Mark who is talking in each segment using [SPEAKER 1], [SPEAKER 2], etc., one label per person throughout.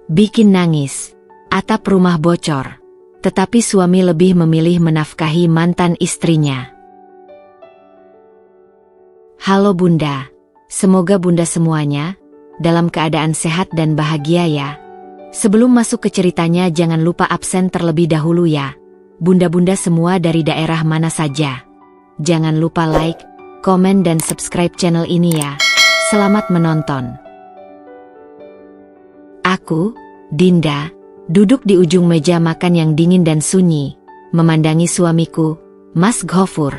[SPEAKER 1] bikin nangis, atap rumah bocor. Tetapi suami lebih memilih menafkahi mantan istrinya. Halo Bunda, semoga Bunda semuanya dalam keadaan sehat dan bahagia ya. Sebelum masuk ke ceritanya jangan lupa absen terlebih dahulu ya. Bunda-bunda semua dari daerah mana saja. Jangan lupa like, komen dan subscribe channel ini ya. Selamat menonton. Aku, Dinda, duduk di ujung meja makan yang dingin dan sunyi, memandangi suamiku, Mas Ghafur,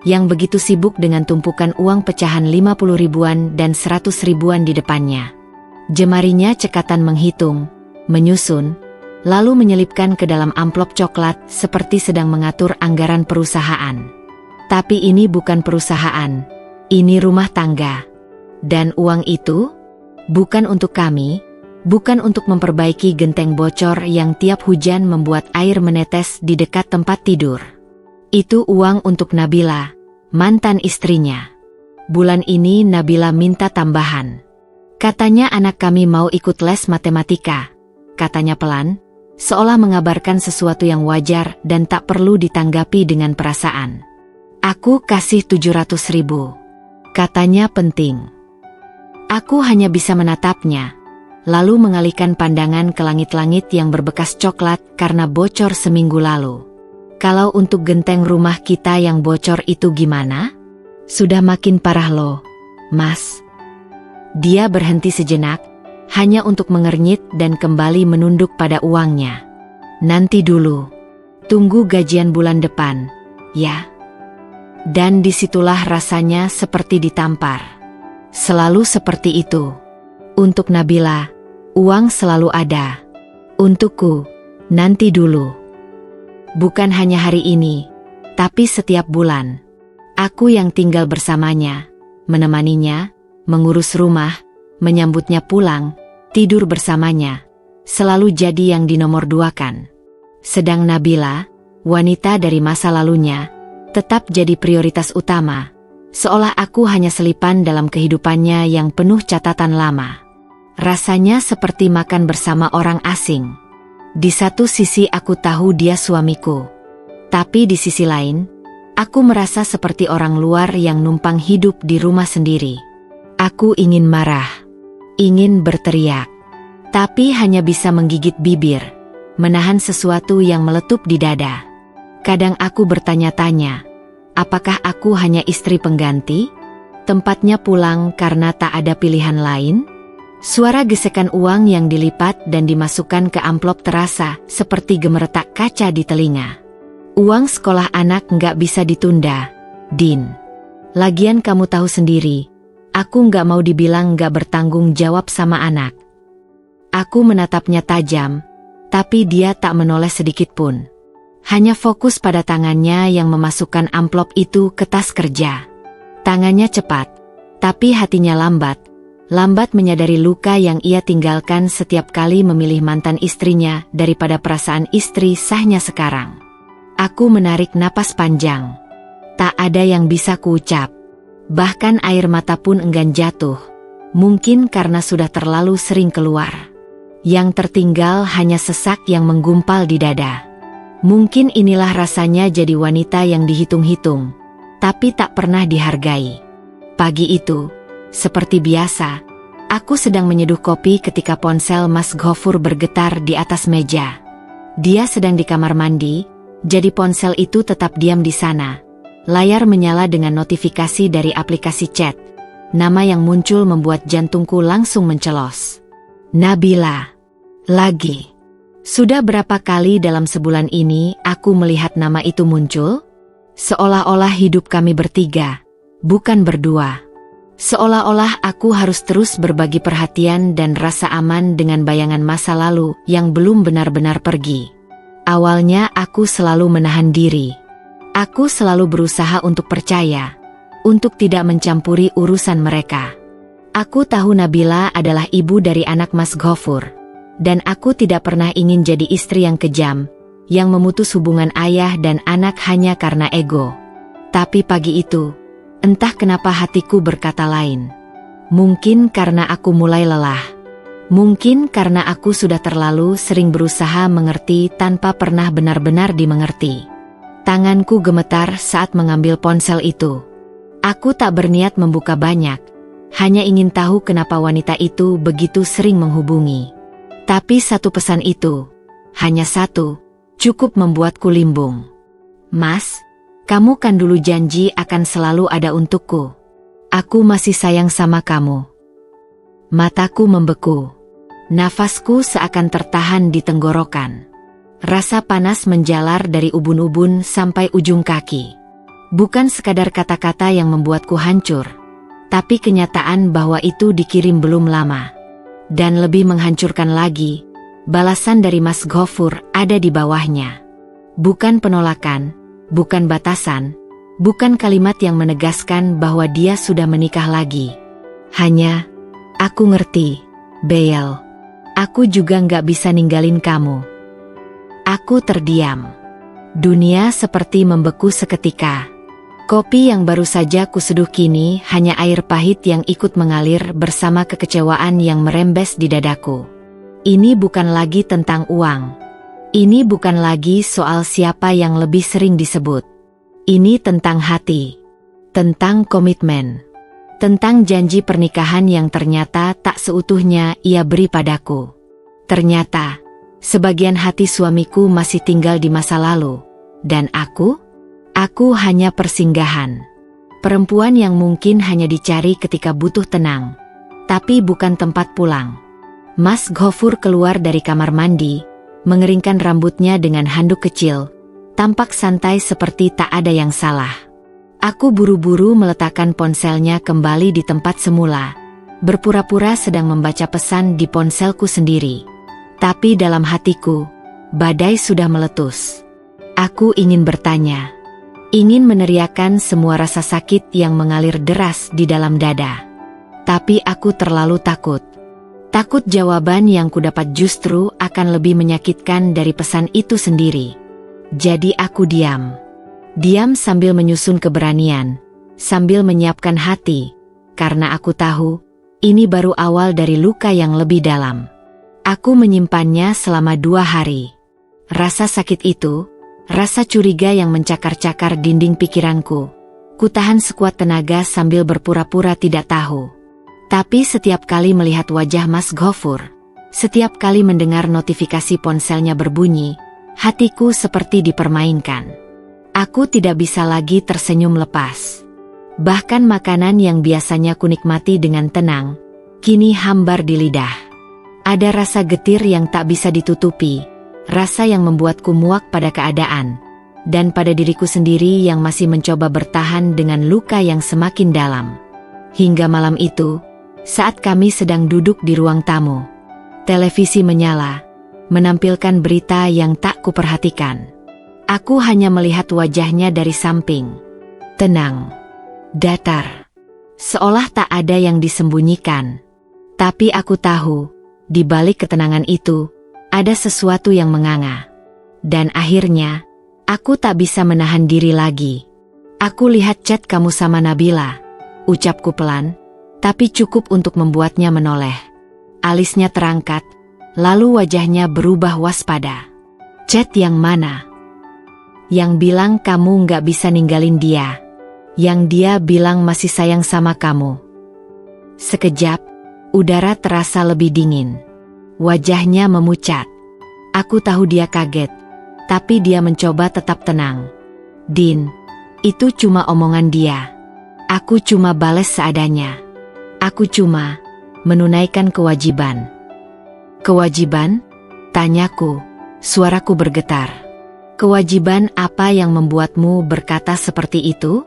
[SPEAKER 1] yang begitu sibuk dengan tumpukan uang pecahan 50 ribuan dan 100 ribuan di depannya. Jemarinya cekatan menghitung, menyusun, lalu menyelipkan ke dalam amplop coklat seperti sedang mengatur anggaran perusahaan. Tapi ini bukan perusahaan, ini rumah tangga. Dan uang itu bukan untuk kami, bukan untuk memperbaiki genteng bocor yang tiap hujan membuat air menetes di dekat tempat tidur. Itu uang untuk Nabila, mantan istrinya. Bulan ini Nabila minta tambahan. Katanya anak kami mau ikut les matematika. Katanya pelan, seolah mengabarkan sesuatu yang wajar dan tak perlu ditanggapi dengan perasaan. Aku kasih 700 ribu. Katanya penting. Aku hanya bisa menatapnya, lalu mengalihkan pandangan ke langit-langit yang berbekas coklat karena bocor seminggu lalu. Kalau untuk genteng rumah kita yang bocor itu gimana? Sudah makin parah loh, Mas. Dia berhenti sejenak, hanya untuk mengernyit dan kembali menunduk pada uangnya. Nanti dulu. Tunggu gajian bulan depan, ya. Dan disitulah rasanya seperti ditampar. Selalu seperti itu. Untuk Nabila, uang selalu ada. Untukku, nanti dulu. Bukan hanya hari ini, tapi setiap bulan. Aku yang tinggal bersamanya, menemaninya, mengurus rumah, menyambutnya pulang, tidur bersamanya, selalu jadi yang dinomorduakan. Sedang Nabila, wanita dari masa lalunya, tetap jadi prioritas utama, seolah aku hanya selipan dalam kehidupannya yang penuh catatan lama. Rasanya seperti makan bersama orang asing. Di satu sisi aku tahu dia suamiku, tapi di sisi lain, aku merasa seperti orang luar yang numpang hidup di rumah sendiri. Aku ingin marah, ingin berteriak, tapi hanya bisa menggigit bibir, menahan sesuatu yang meletup di dada. Kadang aku bertanya-tanya, apakah aku hanya istri pengganti? Tempatnya pulang karena tak ada pilihan lain? Suara gesekan uang yang dilipat dan dimasukkan ke amplop terasa seperti gemeretak kaca di telinga. Uang sekolah anak nggak bisa ditunda, Din. Lagian kamu tahu sendiri, aku nggak mau dibilang nggak bertanggung jawab sama anak. Aku menatapnya tajam, tapi dia tak menoleh sedikit pun. Hanya fokus pada tangannya yang memasukkan amplop itu ke tas kerja. Tangannya cepat, tapi hatinya lambat. Lambat menyadari luka yang ia tinggalkan setiap kali memilih mantan istrinya daripada perasaan istri sahnya sekarang. Aku menarik napas panjang. Tak ada yang bisa kuucap. Bahkan air mata pun enggan jatuh. Mungkin karena sudah terlalu sering keluar. Yang tertinggal hanya sesak yang menggumpal di dada. Mungkin inilah rasanya jadi wanita yang dihitung-hitung, tapi tak pernah dihargai. Pagi itu, seperti biasa, aku sedang menyeduh kopi ketika ponsel Mas Ghafur bergetar di atas meja. Dia sedang di kamar mandi, jadi ponsel itu tetap diam di sana. Layar menyala dengan notifikasi dari aplikasi chat. Nama yang muncul membuat jantungku langsung mencelos. Nabila. Lagi. Sudah berapa kali dalam sebulan ini aku melihat nama itu muncul? Seolah-olah hidup kami bertiga, bukan berdua. Seolah-olah aku harus terus berbagi perhatian dan rasa aman dengan bayangan masa lalu yang belum benar-benar pergi. Awalnya aku selalu menahan diri. Aku selalu berusaha untuk percaya, untuk tidak mencampuri urusan mereka. Aku tahu Nabila adalah ibu dari anak Mas Ghafur. Dan aku tidak pernah ingin jadi istri yang kejam, yang memutus hubungan ayah dan anak hanya karena ego. Tapi pagi itu, entah kenapa hatiku berkata lain. Mungkin karena aku mulai lelah. Mungkin karena aku sudah terlalu sering berusaha mengerti tanpa pernah benar-benar dimengerti. Tanganku gemetar saat mengambil ponsel itu. Aku tak berniat membuka banyak, hanya ingin tahu kenapa wanita itu begitu sering menghubungi. Tapi satu pesan itu, hanya satu, cukup membuatku limbung. Mas, kamu kan dulu janji akan selalu ada untukku. Aku masih sayang sama kamu. Mataku membeku. Nafasku seakan tertahan di tenggorokan. Rasa panas menjalar dari ubun-ubun sampai ujung kaki. Bukan sekadar kata-kata yang membuatku hancur, tapi kenyataan bahwa itu dikirim belum lama. Dan lebih menghancurkan lagi, balasan dari Mas Ghafur ada di bawahnya. Bukan penolakan, bukan batasan, bukan kalimat yang menegaskan bahwa dia sudah menikah lagi. Hanya, aku ngerti, Belle. Aku juga nggak bisa ninggalin kamu. Aku terdiam. Dunia seperti membeku seketika. Kopi yang baru saja kuseduh kini hanya air pahit yang ikut mengalir bersama kekecewaan yang merembes di dadaku. Ini bukan lagi tentang uang. Ini bukan lagi soal siapa yang lebih sering disebut. Ini tentang hati. Tentang komitmen. Tentang janji pernikahan yang ternyata tak seutuhnya ia beri padaku. Ternyata, sebagian hati suamiku masih tinggal di masa lalu. Dan aku hanya persinggahan. Perempuan yang mungkin hanya dicari ketika butuh tenang. Tapi bukan tempat pulang. Mas Ghafur keluar dari kamar mandi, mengeringkan rambutnya dengan handuk kecil, tampak santai seperti tak ada yang salah. Aku buru-buru meletakkan ponselnya kembali di tempat semula, berpura-pura sedang membaca pesan di ponselku sendiri. Tapi dalam hatiku, badai sudah meletus. Aku ingin bertanya, ingin meneriakkan semua rasa sakit yang mengalir deras di dalam dada. Tapi aku terlalu takut. Takut jawaban yang kudapat justru akan lebih menyakitkan dari pesan itu sendiri. Jadi aku diam. Diam sambil menyusun keberanian, sambil menyiapkan hati, karena aku tahu, ini baru awal dari luka yang lebih dalam. Aku menyimpannya selama 2 hari. Rasa sakit itu, rasa curiga yang mencakar-cakar dinding pikiranku, kutahan sekuat tenaga sambil berpura-pura tidak tahu. Tapi setiap kali melihat wajah Mas Ghafur, setiap kali mendengar notifikasi ponselnya berbunyi, hatiku seperti dipermainkan. Aku tidak bisa lagi tersenyum lepas. Bahkan makanan yang biasanya kunikmati dengan tenang, kini hambar di lidah. Ada rasa getir yang tak bisa ditutupi, rasa yang membuatku muak pada keadaan, dan pada diriku sendiri yang masih mencoba bertahan dengan luka yang semakin dalam. Hingga malam itu, saat kami sedang duduk di ruang tamu, televisi menyala, menampilkan berita yang tak kuperhatikan. Aku hanya melihat wajahnya dari samping. Tenang, datar, seolah tak ada yang disembunyikan. Tapi aku tahu, di balik ketenangan itu, ada sesuatu yang menganga. Dan akhirnya, aku tak bisa menahan diri lagi. Aku lihat chat kamu sama Nabila, ucapku pelan, tapi cukup untuk membuatnya menoleh. Alisnya terangkat, lalu wajahnya berubah waspada. Chat yang mana? Yang bilang kamu nggak bisa ninggalin dia. Yang dia bilang masih sayang sama kamu. Sekejap, udara terasa lebih dingin. Wajahnya memucat. Aku tahu dia kaget, tapi dia mencoba tetap tenang. Din, itu cuma omongan dia. Aku cuma bales seadanya. Aku cuma menunaikan kewajiban. Kewajiban? Tanyaku, suaraku bergetar. Kewajiban apa yang membuatmu berkata seperti itu?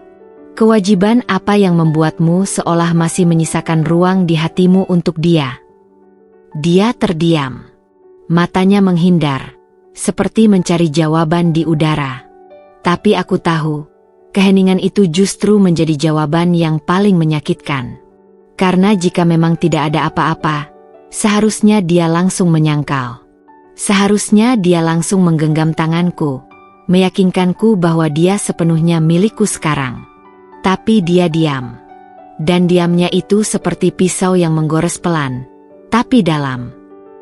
[SPEAKER 1] Kewajiban apa yang membuatmu seolah masih menyisakan ruang di hatimu untuk dia? Dia terdiam. Matanya menghindar, seperti mencari jawaban di udara. Tapi aku tahu, keheningan itu justru menjadi jawaban yang paling menyakitkan. Karena jika memang tidak ada apa-apa, seharusnya dia langsung menyangkal. Seharusnya dia langsung menggenggam tanganku, meyakinkanku bahwa dia sepenuhnya milikku sekarang. Tapi dia diam. Dan diamnya itu seperti pisau yang menggores pelan, tapi dalam.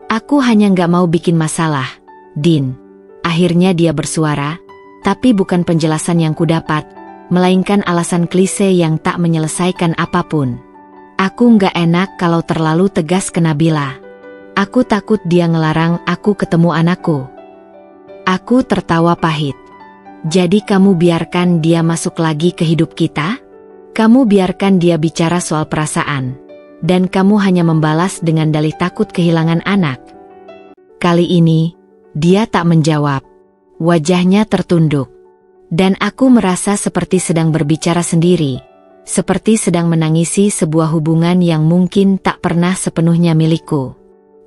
[SPEAKER 1] Aku hanya nggak mau bikin masalah, Din. Akhirnya dia bersuara, tapi bukan penjelasan yang kudapat, melainkan alasan klise yang tak menyelesaikan apapun. Aku nggak enak kalau terlalu tegas ke Nabila. Aku takut dia ngelarang aku ketemu anakku. Aku tertawa pahit. Jadi kamu biarkan dia masuk lagi ke hidup kita? Kamu biarkan dia bicara soal perasaan. Dan kamu hanya membalas dengan dalih takut kehilangan anak. Kali ini, dia tak menjawab. Wajahnya tertunduk. Dan aku merasa seperti sedang berbicara sendiri. Seperti sedang menangisi sebuah hubungan yang mungkin tak pernah sepenuhnya milikku.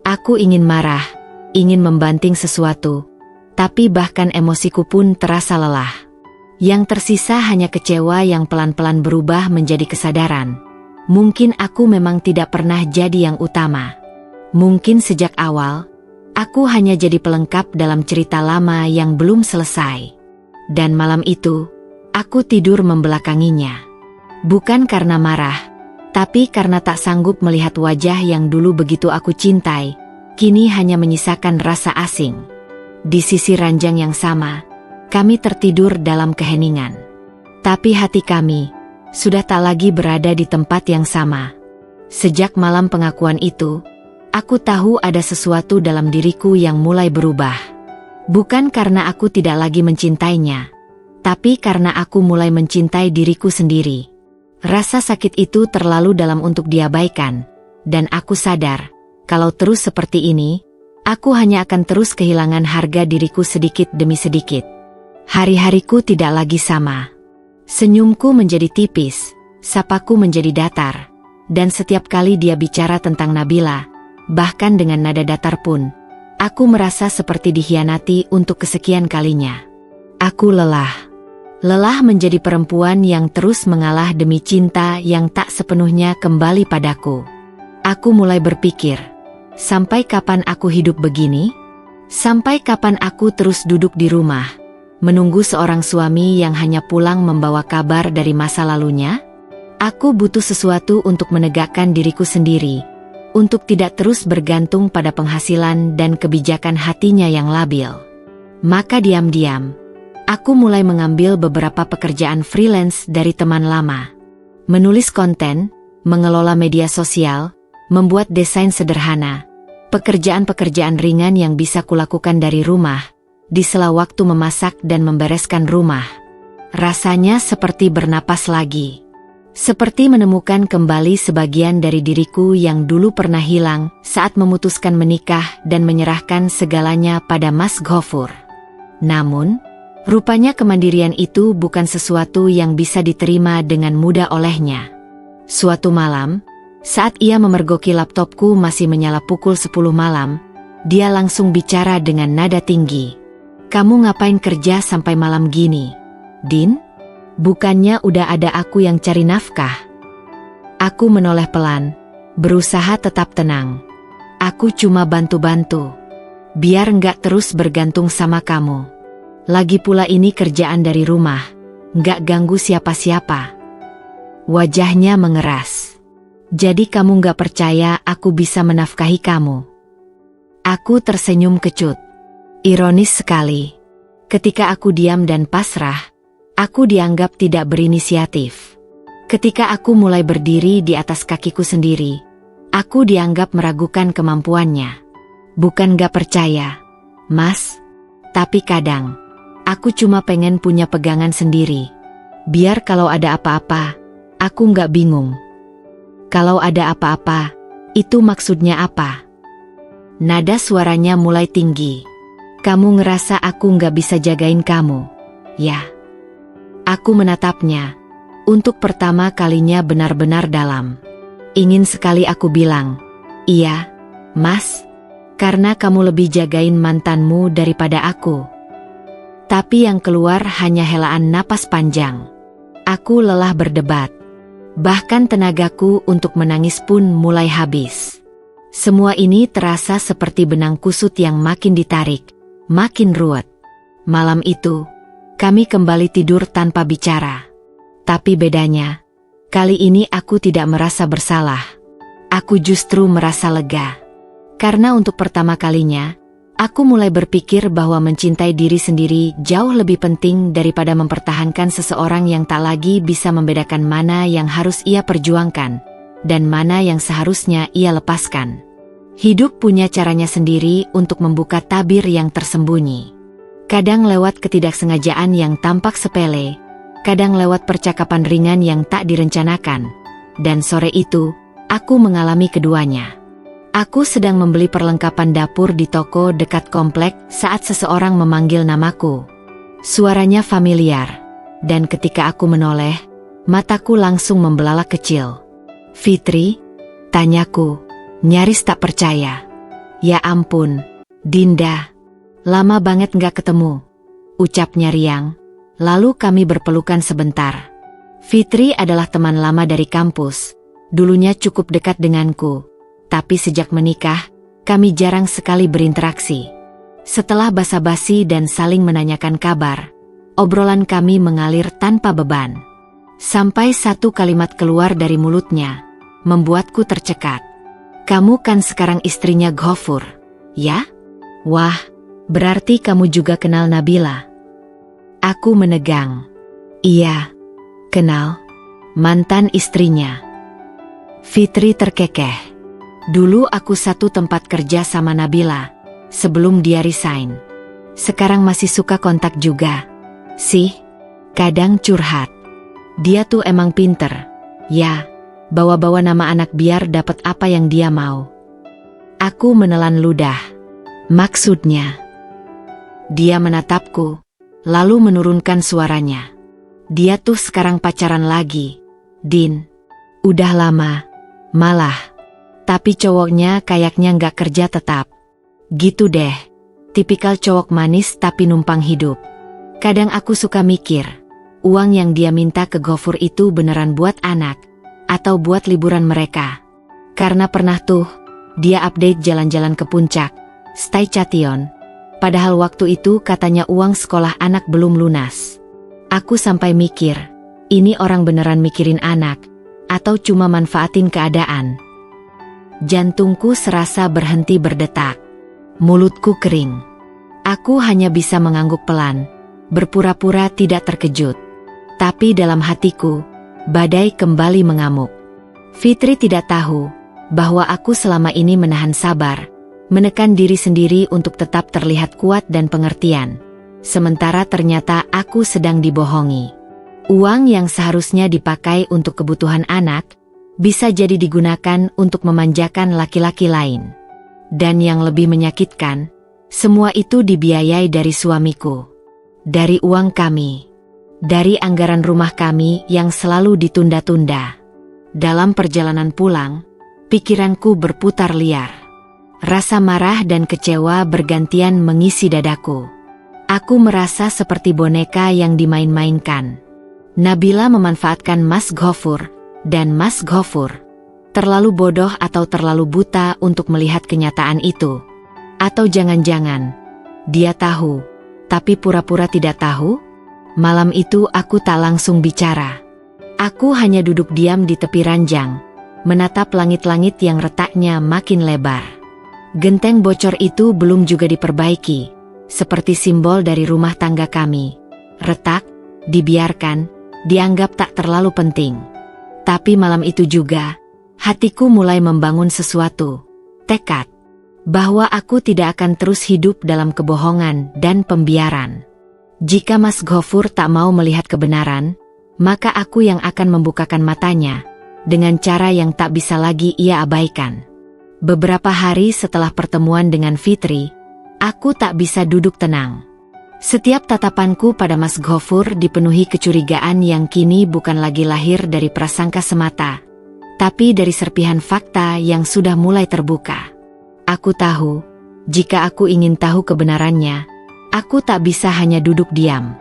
[SPEAKER 1] Aku ingin marah, ingin membanting sesuatu. Tapi bahkan emosiku pun terasa lelah. Yang tersisa hanya kecewa yang pelan-pelan berubah menjadi kesadaran. Mungkin aku memang tidak pernah jadi yang utama. Mungkin sejak awal, aku hanya jadi pelengkap dalam cerita lama yang belum selesai. Dan malam itu, aku tidur membelakanginya. Bukan karena marah, tapi karena tak sanggup melihat wajah yang dulu begitu aku cintai, kini hanya menyisakan rasa asing. Di sisi ranjang yang sama, kami tertidur dalam keheningan. Tapi hati kami sudah tak lagi berada di tempat yang sama. Sejak malam pengakuan itu, aku tahu ada sesuatu dalam diriku yang mulai berubah. Bukan karena aku tidak lagi mencintainya, tapi karena aku mulai mencintai diriku sendiri. Rasa sakit itu terlalu dalam untuk diabaikan, dan aku sadar, kalau terus seperti ini, aku hanya akan terus kehilangan harga diriku sedikit demi sedikit. Hari-hariku tidak lagi sama. Senyumku menjadi tipis, sapaku menjadi datar, dan setiap kali dia bicara tentang Nabila, bahkan dengan nada datar pun, aku merasa seperti dikhianati untuk kesekian kalinya. Aku lelah. Lelah menjadi perempuan yang terus mengalah demi cinta yang tak sepenuhnya kembali padaku. Aku mulai berpikir, sampai kapan aku hidup begini? Sampai kapan aku terus duduk di rumah, menunggu seorang suami yang hanya pulang membawa kabar dari masa lalunya? Aku butuh sesuatu untuk menegakkan diriku sendiri, untuk tidak terus bergantung pada penghasilan dan kebijakan hatinya yang labil. Maka diam-diam, aku mulai mengambil beberapa pekerjaan freelance dari teman lama. Menulis konten, mengelola media sosial, membuat desain sederhana, pekerjaan-pekerjaan ringan yang bisa kulakukan dari rumah, di sela waktu memasak dan membereskan rumah. Rasanya seperti bernapas lagi. Seperti menemukan kembali sebagian dari diriku yang dulu pernah hilang saat memutuskan menikah dan menyerahkan segalanya pada Mas Ghafur. Namun, rupanya kemandirian itu bukan sesuatu yang bisa diterima dengan mudah olehnya. Suatu malam, saat ia memergoki laptopku masih menyala pukul 10 malam, dia langsung bicara dengan nada tinggi. "Kamu ngapain kerja sampai malam gini, Din? Bukannya udah ada aku yang cari nafkah?" Aku menoleh pelan, berusaha tetap tenang. "Aku cuma bantu-bantu, biar nggak terus bergantung sama kamu. Lagi pula ini kerjaan dari rumah, nggak ganggu siapa-siapa." Wajahnya mengeras. "Jadi kamu nggak percaya aku bisa menafkahi kamu?" Aku tersenyum kecut. Ironis sekali. Ketika aku diam dan pasrah, aku dianggap tidak berinisiatif. Ketika aku mulai berdiri di atas kakiku sendiri, aku dianggap meragukan kemampuannya. Bukan gak percaya, Mas, tapi kadang, aku cuma pengen punya pegangan sendiri. Biar kalau ada apa-apa, aku gak bingung. Kalau ada apa-apa, itu maksudnya apa? Nada suaranya mulai tinggi. "Kamu ngerasa aku nggak bisa jagain kamu, ya?" Aku menatapnya. Untuk pertama kalinya benar-benar dalam. Ingin sekali aku bilang, "Iya, Mas, karena kamu lebih jagain mantanmu daripada aku." Tapi yang keluar hanya helaan napas panjang. Aku lelah berdebat. Bahkan tenagaku untuk menangis pun mulai habis. Semua ini terasa seperti benang kusut yang makin ditarik, makin ruwet. Malam itu, kami kembali tidur tanpa bicara. Tapi bedanya, kali ini aku tidak merasa bersalah. Aku justru merasa lega. Karena untuk pertama kalinya, aku mulai berpikir bahwa mencintai diri sendiri jauh lebih penting daripada mempertahankan seseorang yang tak lagi bisa membedakan mana yang harus ia perjuangkan dan mana yang seharusnya ia lepaskan. Hidup punya caranya sendiri untuk membuka tabir yang tersembunyi. Kadang lewat ketidaksengajaan yang tampak sepele, kadang lewat percakapan ringan yang tak direncanakan. Dan sore itu, aku mengalami keduanya. Aku sedang membeli perlengkapan dapur di toko dekat komplek saat seseorang memanggil namaku. Suaranya familiar, dan ketika aku menoleh, mataku langsung membelalak kecil. "Fitri?" tanyaku, nyaris tak percaya. "Ya ampun, Dinda. Lama banget gak ketemu," ucapnya riang. Lalu kami berpelukan sebentar. Fitri adalah teman lama dari kampus. Dulunya cukup dekat denganku. Tapi sejak menikah, kami jarang sekali berinteraksi. Setelah basa-basi dan saling menanyakan kabar, obrolan kami mengalir tanpa beban. Sampai satu kalimat keluar dari mulutnya, membuatku tercekat. "Kamu kan sekarang istrinya Ghafur, ya?" "Wah, berarti kamu juga kenal Nabila?" Aku menegang. "Iya, kenal. Mantan istrinya." Fitri terkekeh. "Dulu aku satu tempat kerja sama Nabila, sebelum dia resign. Sekarang masih suka kontak juga. Sih, kadang curhat. Dia tuh emang pinter. Ya, bawa-bawa nama anak biar dapat apa yang dia mau." Aku menelan ludah. "Maksudnya?" Dia menatapku, lalu menurunkan suaranya. "Dia tuh sekarang pacaran lagi, Din. Udah lama, malah. Tapi cowoknya kayaknya nggak kerja tetap. Gitu deh, tipikal cowok manis tapi numpang hidup." Kadang aku suka mikir, uang yang dia minta ke Ghafur itu beneran buat anak, atau buat liburan mereka. Karena pernah tuh, dia update jalan-jalan ke puncak, Stay Chation. Padahal waktu itu katanya uang sekolah anak belum lunas. Aku sampai mikir, ini orang beneran mikirin anak, atau cuma manfaatin keadaan. Jantungku serasa berhenti berdetak. Mulutku kering. Aku hanya bisa mengangguk pelan, berpura-pura tidak terkejut. Tapi dalam hatiku, badai kembali mengamuk. Fitri tidak tahu bahwa aku selama ini menahan sabar, menekan diri sendiri untuk tetap terlihat kuat dan pengertian. Sementara ternyata aku sedang dibohongi. Uang yang seharusnya dipakai untuk kebutuhan anak, bisa jadi digunakan untuk memanjakan laki-laki lain. Dan yang lebih menyakitkan, semua itu dibiayai dari suamiku. Dari uang kami. Dari anggaran rumah kami yang selalu ditunda-tunda. Dalam perjalanan pulang, pikiranku berputar liar. Rasa marah dan kecewa bergantian mengisi dadaku. Aku merasa seperti boneka yang dimain-mainkan. Nabila memanfaatkan Mas Ghafur, dan Mas Ghafur terlalu bodoh atau terlalu buta untuk melihat kenyataan itu. Atau jangan-jangan dia tahu, tapi pura-pura tidak tahu? Malam itu aku tak langsung bicara. Aku hanya duduk diam di tepi ranjang, menatap langit-langit yang retaknya makin lebar. Genteng bocor itu belum juga diperbaiki, seperti simbol dari rumah tangga kami. Retak, dibiarkan, dianggap tak terlalu penting. Tapi malam itu juga, hatiku mulai membangun sesuatu, tekad, bahwa aku tidak akan terus hidup dalam kebohongan dan pembiaran. Jika Mas Ghafur tak mau melihat kebenaran, maka aku yang akan membukakan matanya, dengan cara yang tak bisa lagi ia abaikan. Beberapa hari setelah pertemuan dengan Fitri, aku tak bisa duduk tenang. Setiap tatapanku pada Mas Ghafur dipenuhi kecurigaan yang kini bukan lagi lahir dari prasangka semata, tapi dari serpihan fakta yang sudah mulai terbuka. Aku tahu, jika aku ingin tahu kebenarannya, aku tak bisa hanya duduk diam.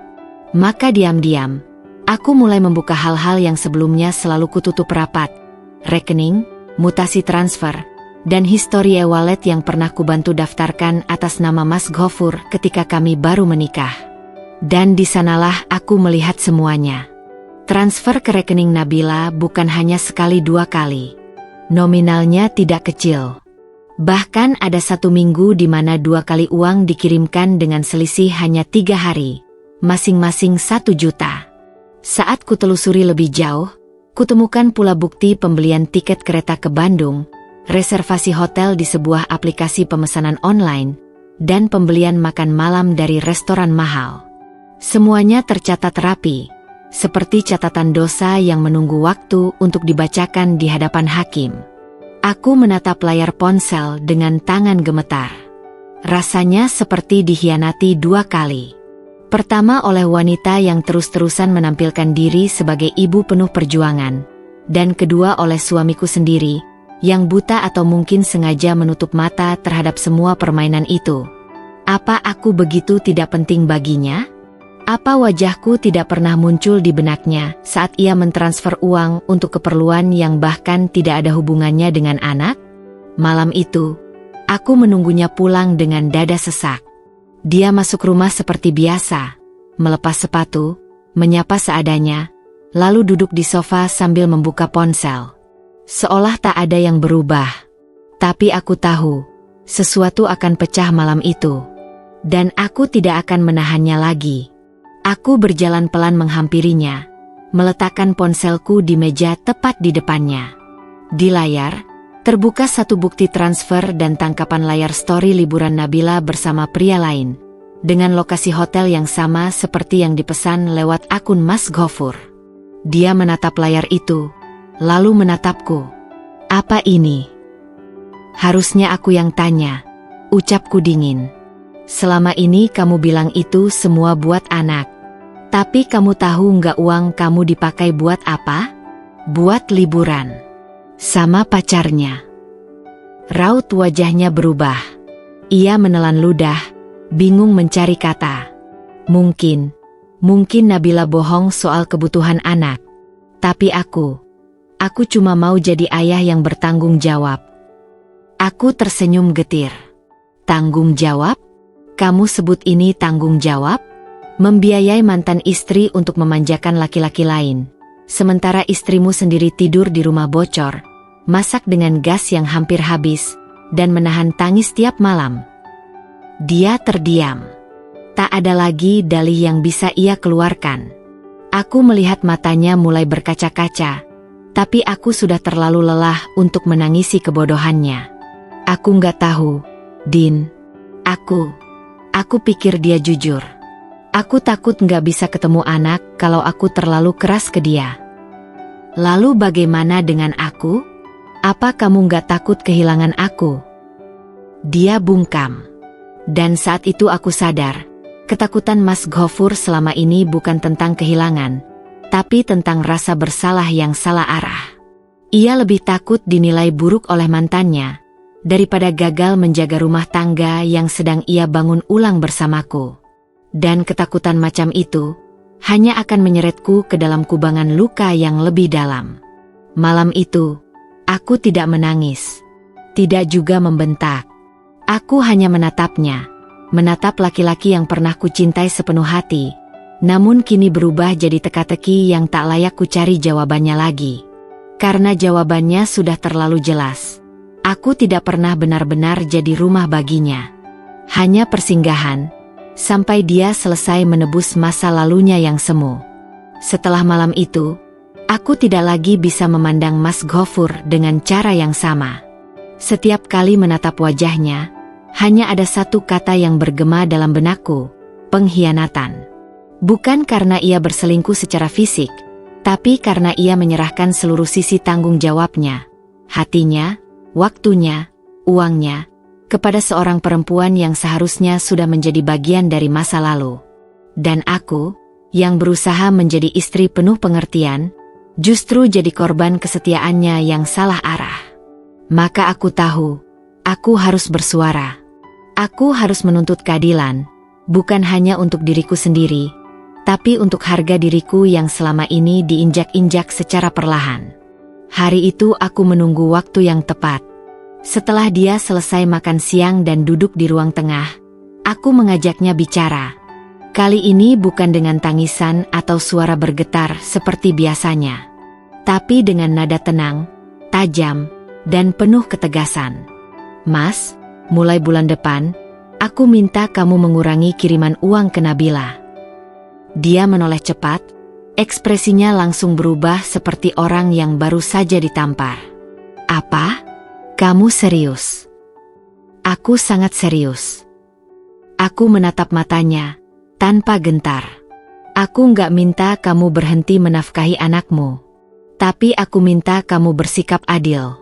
[SPEAKER 1] Maka diam-diam, aku mulai membuka hal-hal yang sebelumnya selalu kututup rapat. Rekening, mutasi transfer, dan histori e-wallet yang pernah kubantu daftarkan atas nama Mas Ghafur ketika kami baru menikah. Dan di sanalah aku melihat semuanya. Transfer ke rekening Nabila bukan hanya sekali dua kali. Nominalnya tidak kecil. Bahkan ada 1 minggu di mana 2 kali uang dikirimkan dengan selisih hanya 3 hari, masing-masing 1 juta. Saat kutelusuri lebih jauh, kutemukan pula bukti pembelian tiket kereta ke Bandung, reservasi hotel di sebuah aplikasi pemesanan online, dan pembelian makan malam dari restoran mahal. Semuanya tercatat rapi, seperti catatan dosa yang menunggu waktu untuk dibacakan di hadapan hakim. Aku menatap layar ponsel dengan tangan gemetar. Rasanya seperti dikhianati 2 kali. Pertama oleh wanita yang terus-terusan menampilkan diri sebagai ibu penuh perjuangan, dan kedua oleh suamiku sendiri, yang buta atau mungkin sengaja menutup mata terhadap semua permainan itu. Apa aku begitu tidak penting baginya? Apa wajahku tidak pernah muncul di benaknya saat ia mentransfer uang untuk keperluan yang bahkan tidak ada hubungannya dengan anak? Malam itu, aku menunggunya pulang dengan dada sesak. Dia masuk rumah seperti biasa, melepas sepatu, menyapa seadanya, lalu duduk di sofa sambil membuka ponsel. Seolah tak ada yang berubah. Tapi aku tahu, sesuatu akan pecah malam itu. Dan aku tidak akan menahannya lagi. Aku berjalan pelan menghampirinya, meletakkan ponselku di meja tepat di depannya. Di layar, terbuka 1 bukti transfer dan tangkapan layar story liburan Nabila bersama pria lain, dengan lokasi hotel yang sama seperti yang dipesan lewat akun Mas Gofur. Dia menatap layar itu, lalu menatapku. Apa ini? Harusnya aku yang tanya, ucapku dingin. Selama ini kamu bilang itu semua buat anak. Tapi kamu tahu nggak uang kamu dipakai buat apa? Buat liburan. Sama pacarnya. Raut wajahnya berubah. Ia menelan ludah, bingung mencari kata. Mungkin Nabila bohong soal kebutuhan anak. Tapi aku cuma mau jadi ayah yang bertanggung jawab. Aku tersenyum getir. Tanggung jawab? Kamu sebut ini tanggung jawab? Membiayai mantan istri untuk memanjakan laki-laki lain, sementara istrimu sendiri tidur di rumah bocor, masak dengan gas yang hampir habis, dan menahan tangis tiap malam. Dia terdiam. Tak ada lagi dalih yang bisa ia keluarkan. Aku melihat matanya mulai berkaca-kaca, tapi aku sudah terlalu lelah untuk menangisi kebodohannya. Aku nggak tahu, Din. Aku pikir dia jujur. Aku takut nggak bisa ketemu anak kalau aku terlalu keras ke dia. Lalu bagaimana dengan aku? Apa kamu nggak takut kehilangan aku? Dia bungkam. Dan saat itu aku sadar, ketakutan Mas Gofur selama ini bukan tentang kehilangan, tapi tentang rasa bersalah yang salah arah. Ia lebih takut dinilai buruk oleh mantannya, daripada gagal menjaga rumah tangga yang sedang ia bangun ulang bersamaku. Dan ketakutan macam itu hanya akan menyeretku ke dalam kubangan luka yang lebih dalam. Malam itu, aku tidak menangis, tidak juga membentak. Aku hanya menatapnya, menatap laki-laki yang pernah kucintai sepenuh hati, namun kini berubah jadi teka-teki yang tak layak kucari jawabannya lagi. Karena jawabannya sudah terlalu jelas. Aku tidak pernah benar-benar jadi rumah baginya. Hanya persinggahan, sampai dia selesai menebus masa lalunya yang semu. Setelah malam itu, aku tidak lagi bisa memandang Mas Gofur dengan cara yang sama. Setiap kali menatap wajahnya, hanya ada 1 kata yang bergema dalam benakku, pengkhianatan. Bukan karena ia berselingkuh secara fisik, tapi karena ia menyerahkan seluruh sisi tanggung jawabnya, hatinya, waktunya, uangnya, kepada seorang perempuan yang seharusnya sudah menjadi bagian dari masa lalu. Dan aku, yang berusaha menjadi istri penuh pengertian, justru jadi korban kesetiaannya yang salah arah. Maka aku tahu, aku harus bersuara. Aku harus menuntut keadilan, bukan hanya untuk diriku sendiri, tapi untuk harga diriku yang selama ini diinjak-injak secara perlahan. Hari itu aku menunggu waktu yang tepat. Setelah dia selesai makan siang dan duduk di ruang tengah, aku mengajaknya bicara. Kali ini bukan dengan tangisan atau suara bergetar seperti biasanya, tapi dengan nada tenang, tajam, dan penuh ketegasan. Mas, mulai bulan depan, aku minta kamu mengurangi kiriman uang ke Nabila. Dia menoleh cepat, ekspresinya langsung berubah seperti orang yang baru saja ditampar. Apa? Kamu serius? Aku sangat serius. Aku menatap matanya, tanpa gentar. Aku nggak minta kamu berhenti menafkahi anakmu. Tapi aku minta kamu bersikap adil.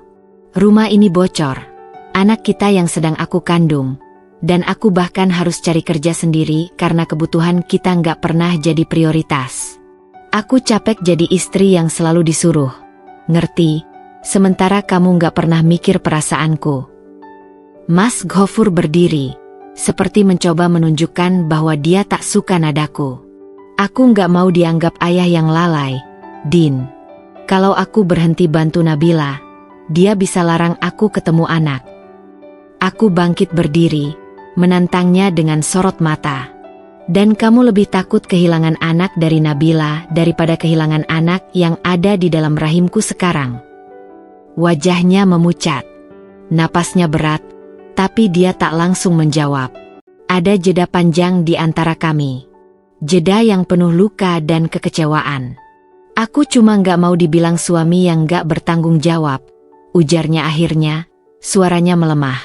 [SPEAKER 1] Rumah ini bocor. Anak kita yang sedang aku kandung. Dan aku bahkan harus cari kerja sendiri karena kebutuhan kita nggak pernah jadi prioritas. Aku capek jadi istri yang selalu disuruh. Ngerti? Sementara kamu nggak pernah mikir perasaanku. Mas Ghafur berdiri, seperti mencoba menunjukkan bahwa dia tak suka nadaku. Aku nggak mau dianggap ayah yang lalai, Din. Kalau aku berhenti bantu Nabila, dia bisa larang aku ketemu anak. Aku bangkit berdiri, menantangnya dengan sorot mata. Dan kamu lebih takut kehilangan anak dari Nabila daripada kehilangan anak yang ada di dalam rahimku sekarang. Wajahnya memucat. Napasnya berat, tapi dia tak langsung menjawab. Ada jeda panjang di antara kami. Jeda yang penuh luka dan kekecewaan. Aku cuma nggak mau dibilang suami yang nggak bertanggung jawab, ujarnya akhirnya, suaranya melemah.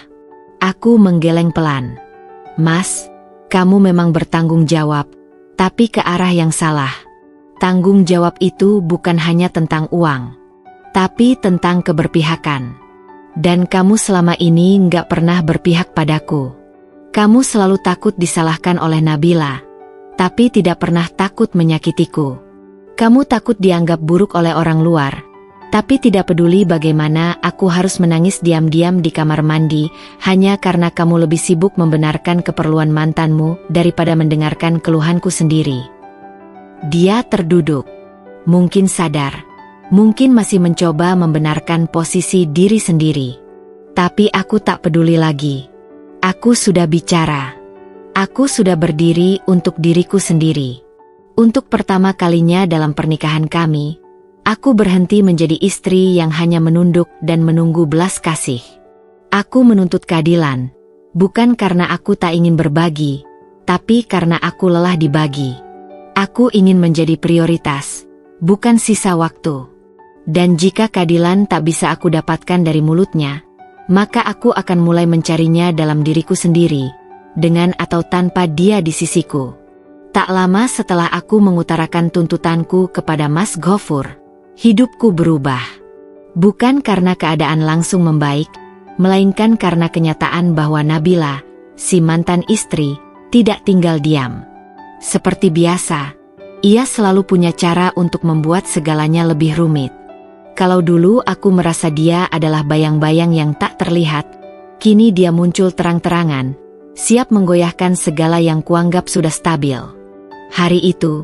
[SPEAKER 1] Aku menggeleng pelan. Mas, kamu memang bertanggung jawab, tapi ke arah yang salah. Tanggung jawab itu bukan hanya tentang uang, tapi tentang keberpihakan. Dan kamu selama ini nggak pernah berpihak padaku. Kamu selalu takut disalahkan oleh Nabila, tapi tidak pernah takut menyakitiku. Kamu takut dianggap buruk oleh orang luar, tapi tidak peduli bagaimana aku harus menangis diam-diam di kamar mandi, hanya karena kamu lebih sibuk membenarkan keperluan mantanmu daripada mendengarkan keluhanku sendiri. Dia terduduk. Mungkin sadar, mungkin masih mencoba membenarkan posisi diri sendiri. Tapi aku tak peduli lagi. Aku sudah bicara. Aku sudah berdiri untuk diriku sendiri. Untuk pertama kalinya dalam pernikahan kami, aku berhenti menjadi istri yang hanya menunduk dan menunggu belas kasih. Aku menuntut keadilan, bukan karena aku tak ingin berbagi, tapi karena aku lelah dibagi. Aku ingin menjadi prioritas, bukan sisa waktu. Dan jika keadilan tak bisa aku dapatkan dari mulutnya, maka aku akan mulai mencarinya dalam diriku sendiri, dengan atau tanpa dia di sisiku. Tak lama setelah aku mengutarakan tuntutanku kepada Mas Ghafur, hidupku berubah. Bukan karena keadaan langsung membaik, melainkan karena kenyataan bahwa Nabila, si mantan istri, tidak tinggal diam. Seperti biasa, ia selalu punya cara untuk membuat segalanya lebih rumit. Kalau dulu aku merasa dia adalah bayang-bayang yang tak terlihat, kini dia muncul terang-terangan, siap menggoyahkan segala yang kuanggap sudah stabil. Hari itu,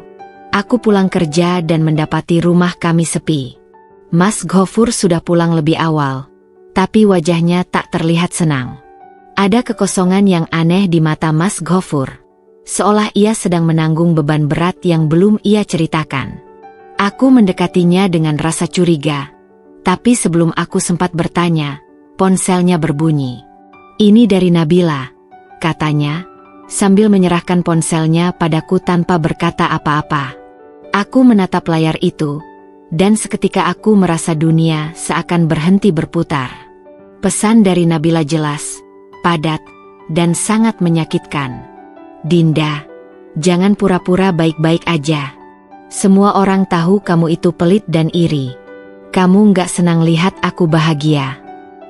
[SPEAKER 1] aku pulang kerja dan mendapati rumah kami sepi. Mas Ghafur sudah pulang lebih awal, tapi wajahnya tak terlihat senang. Ada kekosongan yang aneh di mata Mas Ghafur, seolah ia sedang menanggung beban berat yang belum ia ceritakan. Aku mendekatinya dengan rasa curiga, tapi sebelum aku sempat bertanya, ponselnya berbunyi. "Ini dari Nabila," katanya, sambil menyerahkan ponselnya padaku tanpa berkata apa-apa. Aku menatap layar itu, dan seketika aku merasa dunia seakan berhenti berputar. Pesan dari Nabila jelas, padat, dan sangat menyakitkan. "Dinda, jangan pura-pura baik-baik aja. Semua orang tahu kamu itu pelit dan iri. Kamu nggak senang lihat aku bahagia.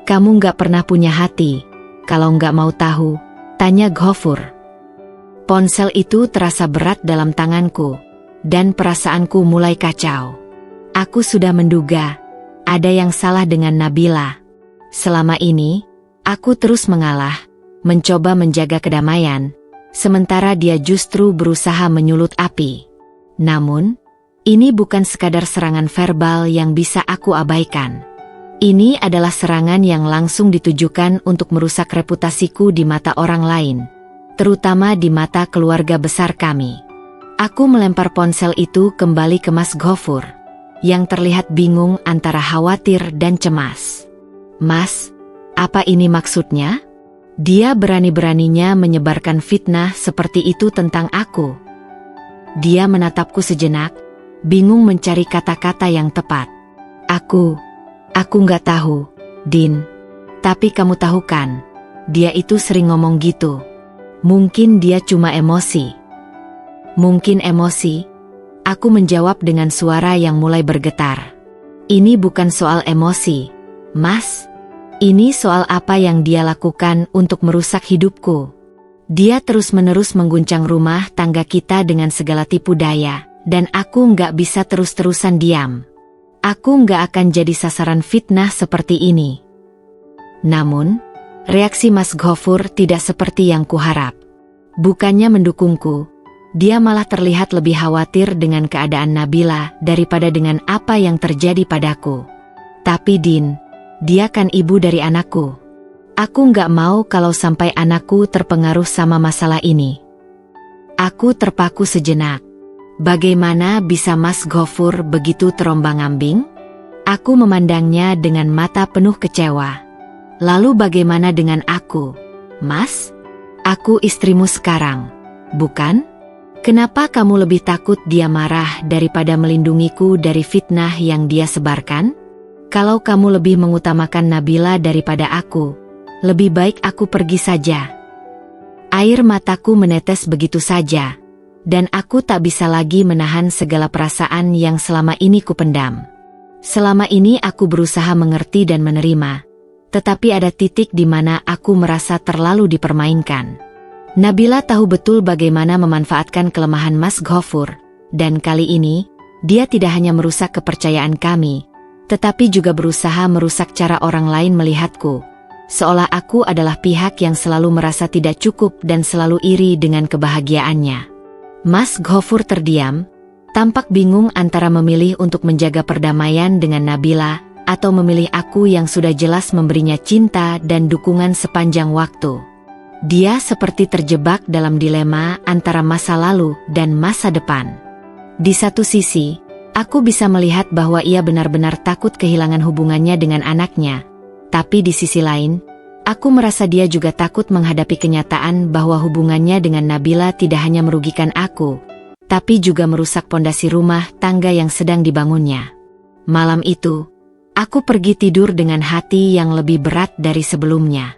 [SPEAKER 1] Kamu nggak pernah punya hati. Kalau nggak mau tahu, tanya Ghafur." Ponsel itu terasa berat dalam tanganku, dan perasaanku mulai kacau. Aku sudah menduga, ada yang salah dengan Nabila. Selama ini, aku terus mengalah, mencoba menjaga kedamaian, sementara dia justru berusaha menyulut api. Namun, ini bukan sekadar serangan verbal yang bisa aku abaikan. Ini adalah serangan yang langsung ditujukan untuk merusak reputasiku di mata orang lain, terutama di mata keluarga besar kami. Aku melempar ponsel itu kembali ke Mas Ghafur, yang terlihat bingung antara khawatir dan cemas. "Mas, Apa ini maksudnya? Dia berani-beraninya menyebarkan fitnah seperti itu tentang aku. Dia menatapku sejenak, bingung mencari kata-kata yang tepat. Aku nggak tahu, Din. Tapi kamu tahu kan, dia itu sering ngomong gitu. Mungkin dia cuma emosi. Mungkin emosi? Aku menjawab dengan suara yang mulai bergetar. Ini bukan soal emosi, Mas. Ini soal apa yang dia lakukan untuk merusak hidupku. Dia terus-menerus mengguncang rumah tangga kita dengan segala tipu daya, dan aku nggak bisa terus-terusan diam. Aku nggak akan jadi sasaran fitnah seperti ini. Namun, reaksi Mas Ghafur tidak seperti yang kuharap. Bukannya mendukungku, dia malah terlihat lebih khawatir dengan keadaan Nabila daripada dengan apa yang terjadi padaku. Tapi Din, dia kan ibu dari anakku. Aku nggak mau kalau sampai anakku terpengaruh sama masalah ini. Aku terpaku sejenak. Bagaimana bisa Mas Ghafur begitu terombang-ambing? Aku memandangnya dengan mata penuh kecewa. Lalu bagaimana dengan aku, Mas? Aku istrimu sekarang, bukan? Kenapa kamu lebih takut dia marah daripada melindungiku dari fitnah yang dia sebarkan? Kalau kamu lebih mengutamakan Nabila daripada aku, lebih baik aku pergi saja. Air mataku menetes begitu saja, dan aku tak bisa lagi menahan segala perasaan yang selama ini kupendam. Selama ini aku berusaha mengerti dan menerima, tetapi ada titik di mana aku merasa terlalu dipermainkan. Nabila tahu betul bagaimana memanfaatkan kelemahan Mas Ghafur, dan kali ini, dia tidak hanya merusak kepercayaan kami, tetapi juga berusaha merusak cara orang lain melihatku, seolah aku adalah pihak yang selalu merasa tidak cukup dan selalu iri dengan kebahagiaannya. Mas Ghafur terdiam, tampak bingung antara memilih untuk menjaga perdamaian dengan Nabila, atau memilih aku yang sudah jelas memberinya cinta dan dukungan sepanjang waktu. Dia seperti terjebak dalam dilema antara masa lalu dan masa depan. Di satu sisi, aku bisa melihat bahwa ia benar-benar takut kehilangan hubungannya dengan anaknya. Tapi di sisi lain, aku merasa dia juga takut menghadapi kenyataan bahwa hubungannya dengan Nabila tidak hanya merugikan aku, tapi juga merusak pondasi rumah tangga yang sedang dibangunnya. Malam itu, aku pergi tidur dengan hati yang lebih berat dari sebelumnya.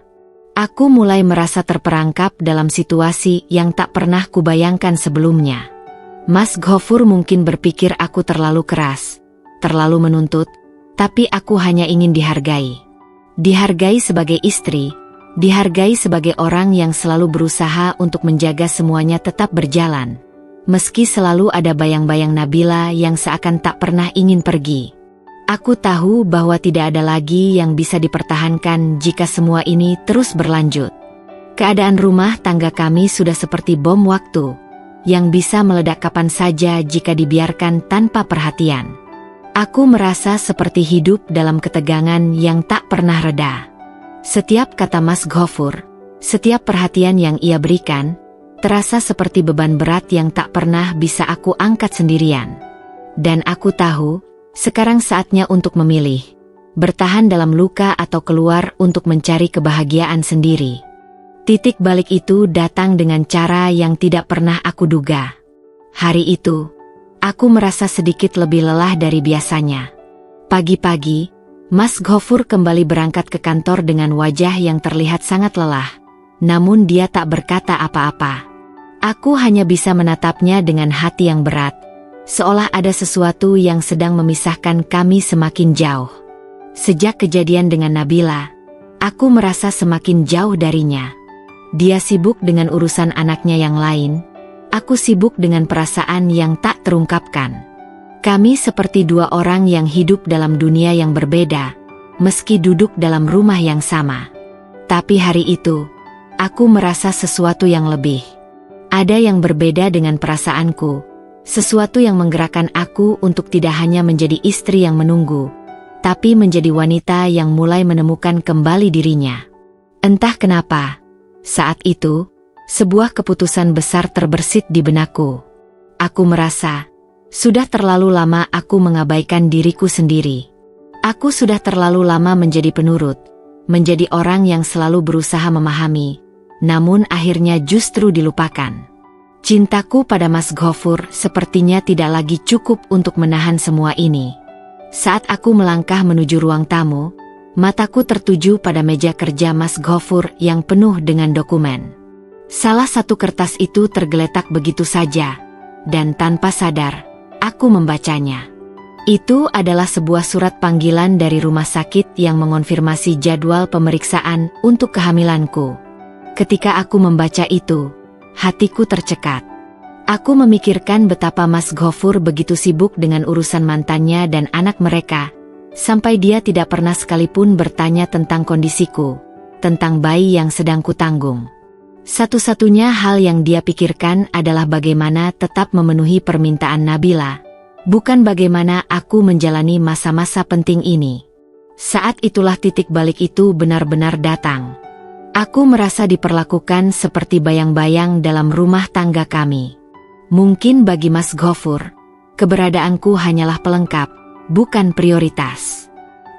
[SPEAKER 1] Aku mulai merasa terperangkap dalam situasi yang tak pernah kubayangkan sebelumnya. Mas Ghafur mungkin berpikir aku terlalu keras, terlalu menuntut, tapi aku hanya ingin dihargai. Dihargai sebagai istri, dihargai sebagai orang yang selalu berusaha untuk menjaga semuanya tetap berjalan. Meski selalu ada bayang-bayang Nabila yang seakan tak pernah ingin pergi. Aku tahu bahwa tidak ada lagi yang bisa dipertahankan jika semua ini terus berlanjut. Keadaan rumah tangga kami sudah seperti bom waktu, yang bisa meledak kapan saja jika dibiarkan tanpa perhatian. Aku merasa seperti hidup dalam ketegangan yang tak pernah reda. Setiap kata Mas Ghafur, setiap perhatian yang ia berikan, terasa seperti beban berat yang tak pernah bisa aku angkat sendirian. Dan aku tahu, sekarang saatnya untuk memilih, bertahan dalam luka atau keluar untuk mencari kebahagiaan sendiri. Titik balik itu datang dengan cara yang tidak pernah aku duga. Hari itu, aku merasa sedikit lebih lelah dari biasanya. Pagi-pagi, Mas Ghafur kembali berangkat ke kantor dengan wajah yang terlihat sangat lelah, namun dia tak berkata apa-apa. Aku hanya bisa menatapnya dengan hati yang berat, seolah ada sesuatu yang sedang memisahkan kami semakin jauh. Sejak kejadian dengan Nabila, aku merasa semakin jauh darinya. Dia sibuk dengan urusan anaknya yang lain, aku sibuk dengan perasaan yang tak terungkapkan. Kami seperti dua orang yang hidup dalam dunia yang berbeda, meski duduk dalam rumah yang sama. Tapi hari itu, aku merasa sesuatu yang lebih. Ada yang berbeda dengan perasaanku. Sesuatu yang menggerakkan aku untuk tidak hanya menjadi istri yang menunggu, tapi menjadi wanita yang mulai menemukan kembali dirinya. Entah kenapa, saat itu, sebuah keputusan besar terbersit di benakku. Aku merasa, sudah terlalu lama aku mengabaikan diriku sendiri. Aku sudah terlalu lama menjadi penurut, menjadi orang yang selalu berusaha memahami, namun akhirnya justru dilupakan. Cintaku pada Mas Ghafur sepertinya tidak lagi cukup untuk menahan semua ini. Saat aku melangkah menuju ruang tamu, mataku tertuju pada meja kerja Mas Ghafur yang penuh dengan dokumen. Salah satu kertas itu tergeletak begitu saja, dan tanpa sadar, aku membacanya. Itu adalah sebuah surat panggilan dari rumah sakit yang mengonfirmasi jadwal pemeriksaan untuk kehamilanku. Ketika aku membaca itu, hatiku tercekat. Aku memikirkan betapa Mas Ghafur begitu sibuk dengan urusan mantannya dan anak mereka, sampai dia tidak pernah sekalipun bertanya tentang kondisiku, tentang bayi yang sedang kutanggung. Satu-satunya hal yang dia pikirkan adalah bagaimana tetap memenuhi permintaan Nabila, bukan bagaimana aku menjalani masa-masa penting ini. Saat itulah titik balik itu benar-benar datang. Aku merasa diperlakukan seperti bayang-bayang dalam rumah tangga kami. Mungkin bagi Mas Ghafur, keberadaanku hanyalah pelengkap, bukan prioritas.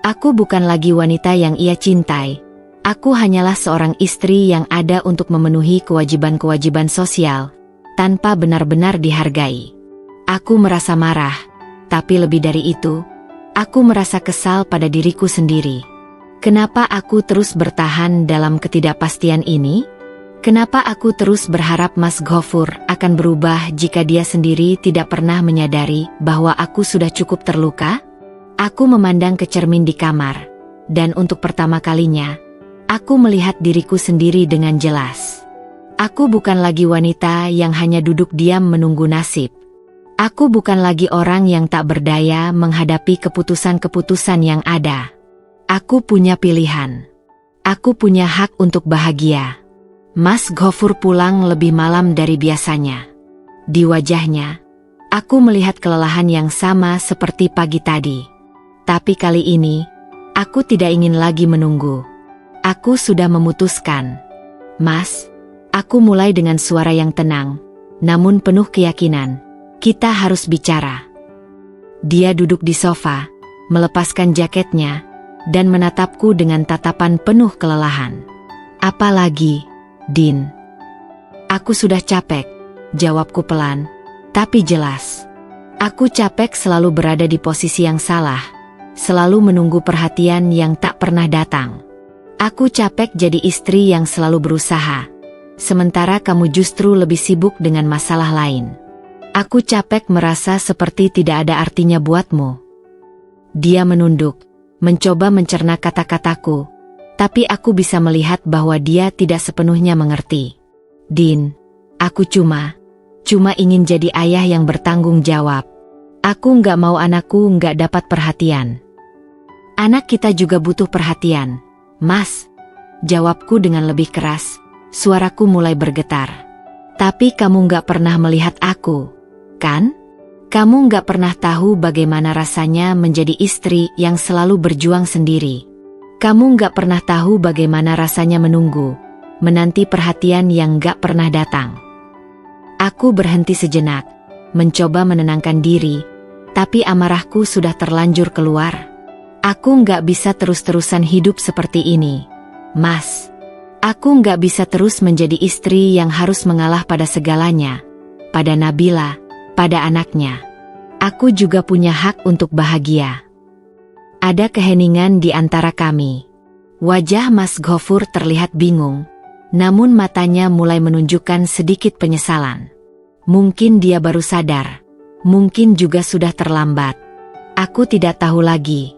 [SPEAKER 1] Aku bukan lagi wanita yang ia cintai. Aku hanyalah seorang istri yang ada untuk memenuhi kewajiban-kewajiban sosial, tanpa benar-benar dihargai. Aku merasa marah, tapi lebih dari itu, aku merasa kesal pada diriku sendiri. Kenapa aku terus bertahan dalam ketidakpastian ini? Kenapa aku terus berharap Mas Ghafur akan berubah jika dia sendiri tidak pernah menyadari bahwa aku sudah cukup terluka? Aku memandang ke cermin di kamar, dan untuk pertama kalinya, aku melihat diriku sendiri dengan jelas. Aku bukan lagi wanita yang hanya duduk diam menunggu nasib. Aku bukan lagi orang yang tak berdaya menghadapi keputusan-keputusan yang ada. Aku punya pilihan. Aku punya hak untuk bahagia. Mas Ghafur pulang lebih malam dari biasanya. Di wajahnya, aku melihat kelelahan yang sama seperti pagi tadi. Tapi kali ini, aku tidak ingin lagi menunggu. Aku sudah memutuskan. Mas, aku mulai dengan suara yang tenang, namun penuh keyakinan. Kita harus bicara. Dia duduk di sofa, melepaskan jaketnya, dan menatapku dengan tatapan penuh kelelahan. Apalagi, Din? Aku sudah capek, jawabku pelan, tapi jelas. Aku capek selalu berada di posisi yang salah, selalu menunggu perhatian yang tak pernah datang. Aku capek jadi istri yang selalu berusaha, sementara kamu justru lebih sibuk dengan masalah lain. Aku capek merasa seperti tidak ada artinya buatmu. Dia menunduk, mencoba mencerna kata-kataku, tapi aku bisa melihat bahwa dia tidak sepenuhnya mengerti. Din, aku cuma ingin jadi ayah yang bertanggung jawab. Aku nggak mau anakku nggak dapat perhatian. Anak kita juga butuh perhatian, Mas. Jawabku dengan lebih keras, suaraku mulai bergetar. Tapi kamu nggak pernah melihat aku, kan? Kamu nggak pernah tahu bagaimana rasanya menjadi istri yang selalu berjuang sendiri. Kamu nggak pernah tahu bagaimana rasanya menunggu, menanti perhatian yang nggak pernah datang. Aku berhenti sejenak, mencoba menenangkan diri, tapi amarahku sudah terlanjur keluar. Aku nggak bisa terus-terusan hidup seperti ini, Mas. Aku nggak bisa terus menjadi istri yang harus mengalah pada segalanya, pada Nabila, pada anaknya. Aku juga punya hak untuk bahagia. Ada keheningan di antara kami. Wajah Mas Ghafur terlihat bingung, namun matanya mulai menunjukkan sedikit penyesalan. Mungkin dia baru sadar, mungkin juga sudah terlambat. Aku tidak tahu lagi.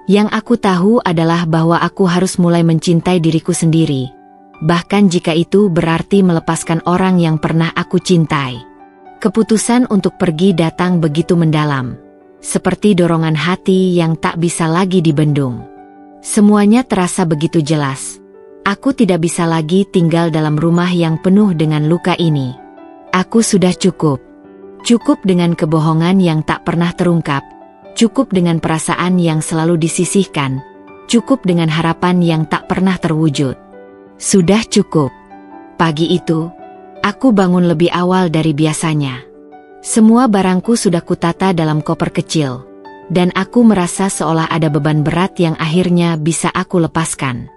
[SPEAKER 1] Yang aku tahu adalah bahwa aku harus mulai mencintai diriku sendiri, bahkan jika itu berarti melepaskan orang yang pernah aku cintai. Keputusan untuk pergi datang begitu mendalam, seperti dorongan hati yang tak bisa lagi dibendung. Semuanya terasa begitu jelas. Aku tidak bisa lagi tinggal dalam rumah yang penuh dengan luka ini. Aku sudah cukup. Cukup dengan kebohongan yang tak pernah terungkap. Cukup dengan perasaan yang selalu disisihkan. Cukup dengan harapan yang tak pernah terwujud. Sudah cukup. Pagi itu, aku bangun lebih awal dari biasanya. Semua barangku sudah kutata dalam koper kecil, dan aku merasa seolah ada beban berat yang akhirnya bisa aku lepaskan.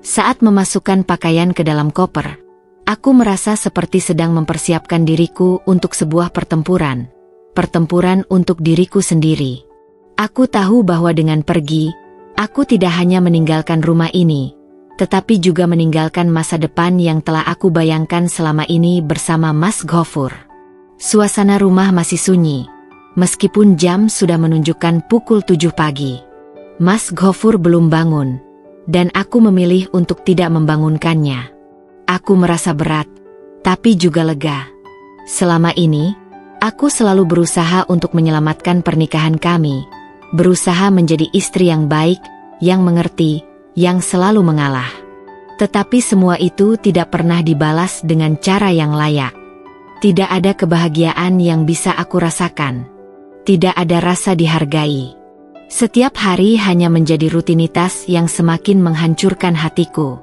[SPEAKER 1] Saat memasukkan pakaian ke dalam koper, aku merasa seperti sedang mempersiapkan diriku untuk sebuah pertempuran. Pertempuran untuk diriku sendiri. Aku tahu bahwa dengan pergi, aku tidak hanya meninggalkan rumah ini, tetapi juga meninggalkan masa depan yang telah aku bayangkan selama ini bersama Mas Ghafur. Suasana rumah masih sunyi, meskipun jam sudah menunjukkan pukul 7 pagi. Mas Ghafur belum bangun, dan aku memilih untuk tidak membangunkannya. Aku merasa berat, tapi juga lega. Selama ini, aku selalu berusaha untuk menyelamatkan pernikahan kami, berusaha menjadi istri yang baik, yang mengerti, yang selalu mengalah. Tetapi semua itu tidak pernah dibalas dengan cara yang layak. Tidak ada kebahagiaan yang bisa aku rasakan. Tidak ada rasa dihargai. Setiap hari hanya menjadi rutinitas yang semakin menghancurkan hatiku.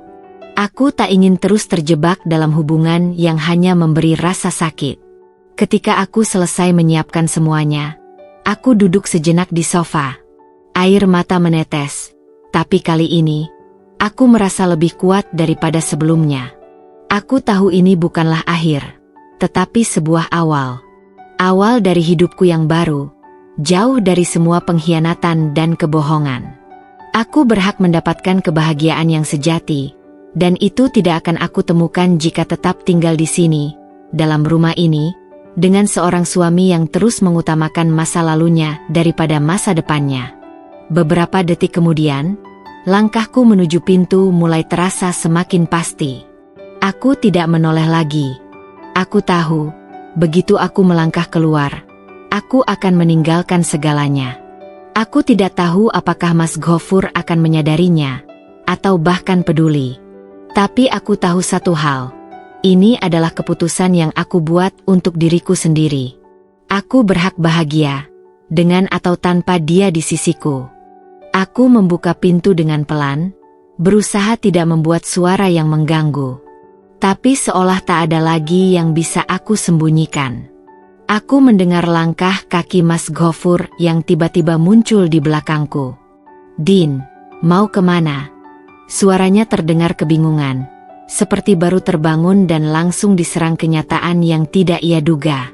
[SPEAKER 1] Aku tak ingin terus terjebak dalam hubungan yang hanya memberi rasa sakit. Ketika aku selesai menyiapkan semuanya, aku duduk sejenak di sofa. Air mata menetes, tapi kali ini, aku merasa lebih kuat daripada sebelumnya. Aku tahu ini bukanlah akhir, tetapi sebuah awal. Awal dari hidupku yang baru, jauh dari semua pengkhianatan dan kebohongan. Aku berhak mendapatkan kebahagiaan yang sejati, dan itu tidak akan aku temukan jika tetap tinggal di sini, dalam rumah ini, dengan seorang suami yang terus mengutamakan masa lalunya daripada masa depannya. Beberapa detik kemudian, langkahku menuju pintu mulai terasa semakin pasti. Aku tidak menoleh lagi. Aku tahu, begitu aku melangkah keluar, aku akan meninggalkan segalanya. Aku tidak tahu apakah Mas Ghafur akan menyadarinya, atau bahkan peduli. Tapi aku tahu satu hal, ini adalah keputusan yang aku buat untuk diriku sendiri. Aku berhak bahagia, dengan atau tanpa dia di sisiku. Aku membuka pintu dengan pelan, berusaha tidak membuat suara yang mengganggu. Tapi seolah tak ada lagi yang bisa aku sembunyikan. Aku mendengar langkah kaki Mas Ghafur yang tiba-tiba muncul di belakangku. "Din, mau kemana?" Suaranya terdengar kebingungan, seperti baru terbangun dan langsung diserang kenyataan yang tidak ia duga.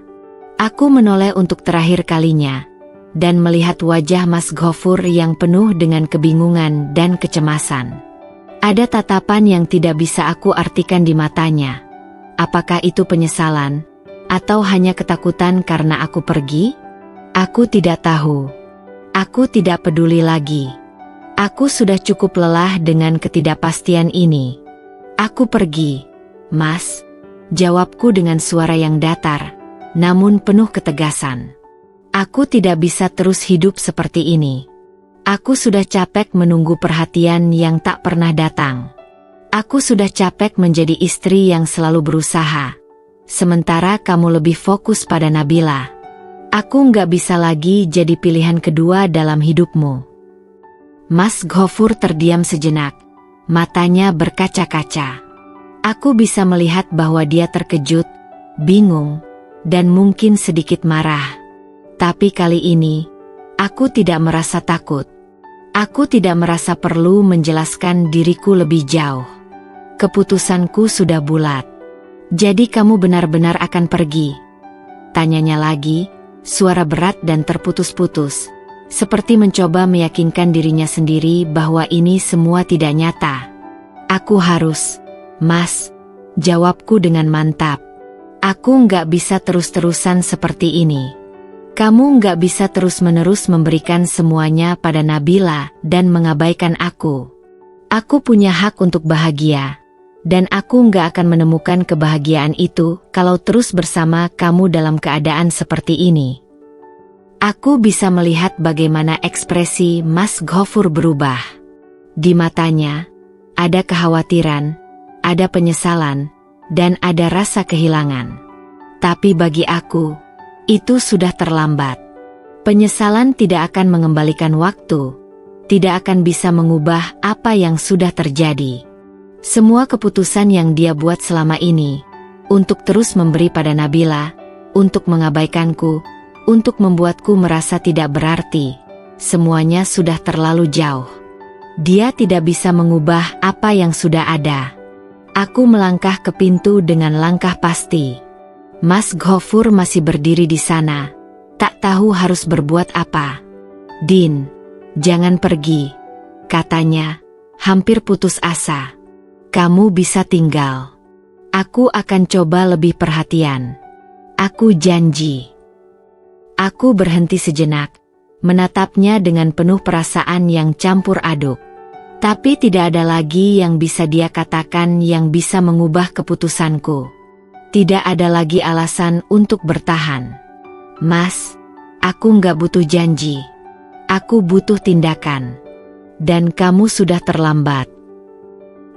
[SPEAKER 1] Aku menoleh untuk terakhir kalinya, dan melihat wajah Mas Ghafur yang penuh dengan kebingungan dan kecemasan. Ada tatapan yang tidak bisa aku artikan di matanya. Apakah itu penyesalan, atau hanya ketakutan karena aku pergi? Aku tidak tahu. Aku tidak peduli lagi. Aku sudah cukup lelah dengan ketidakpastian ini. "Aku pergi, Mas," jawabku dengan suara yang datar, namun penuh ketegasan. Aku tidak bisa terus hidup seperti ini. Aku sudah capek menunggu perhatian yang tak pernah datang. Aku sudah capek menjadi istri yang selalu berusaha, sementara kamu lebih fokus pada Nabila. Aku nggak bisa lagi jadi pilihan kedua dalam hidupmu. Mas Ghafur terdiam sejenak, matanya berkaca-kaca. Aku bisa melihat bahwa dia terkejut, bingung, dan mungkin sedikit marah. Tapi kali ini, aku tidak merasa takut. Aku tidak merasa perlu menjelaskan diriku lebih jauh. Keputusanku sudah bulat. "Jadi kamu benar-benar akan pergi?" Tanyanya lagi, suara berat dan terputus-putus, seperti mencoba meyakinkan dirinya sendiri bahwa ini semua tidak nyata. "Aku harus, Mas," jawabku dengan mantap. "Aku nggak bisa terus-terusan seperti ini. Kamu nggak bisa terus-menerus memberikan semuanya pada Nabila dan mengabaikan aku. Aku punya hak untuk bahagia, dan aku nggak akan menemukan kebahagiaan itu kalau terus bersama kamu dalam keadaan seperti ini." Aku bisa melihat bagaimana ekspresi Mas Ghafur berubah. Di matanya, ada kekhawatiran, ada penyesalan, dan ada rasa kehilangan. Tapi bagi aku, itu sudah terlambat. Penyesalan tidak akan mengembalikan waktu, tidak akan bisa mengubah apa yang sudah terjadi. Semua keputusan yang dia buat selama ini, untuk terus memberi pada Nabila, untuk mengabaikanku, untuk membuatku merasa tidak berarti, semuanya sudah terlalu jauh. Dia tidak bisa mengubah apa yang sudah ada. Aku melangkah ke pintu dengan langkah pasti. Mas Ghafur masih berdiri di sana, tak tahu harus berbuat apa. "Din, jangan pergi," katanya, hampir putus asa. "Kamu bisa tinggal. Aku akan coba lebih perhatian. Aku janji." Aku berhenti sejenak, menatapnya dengan penuh perasaan yang campur aduk. Tapi tidak ada lagi yang bisa dia katakan yang bisa mengubah keputusanku. Tidak ada lagi alasan untuk bertahan. "Mas, aku nggak butuh janji. Aku butuh tindakan. Dan kamu sudah terlambat."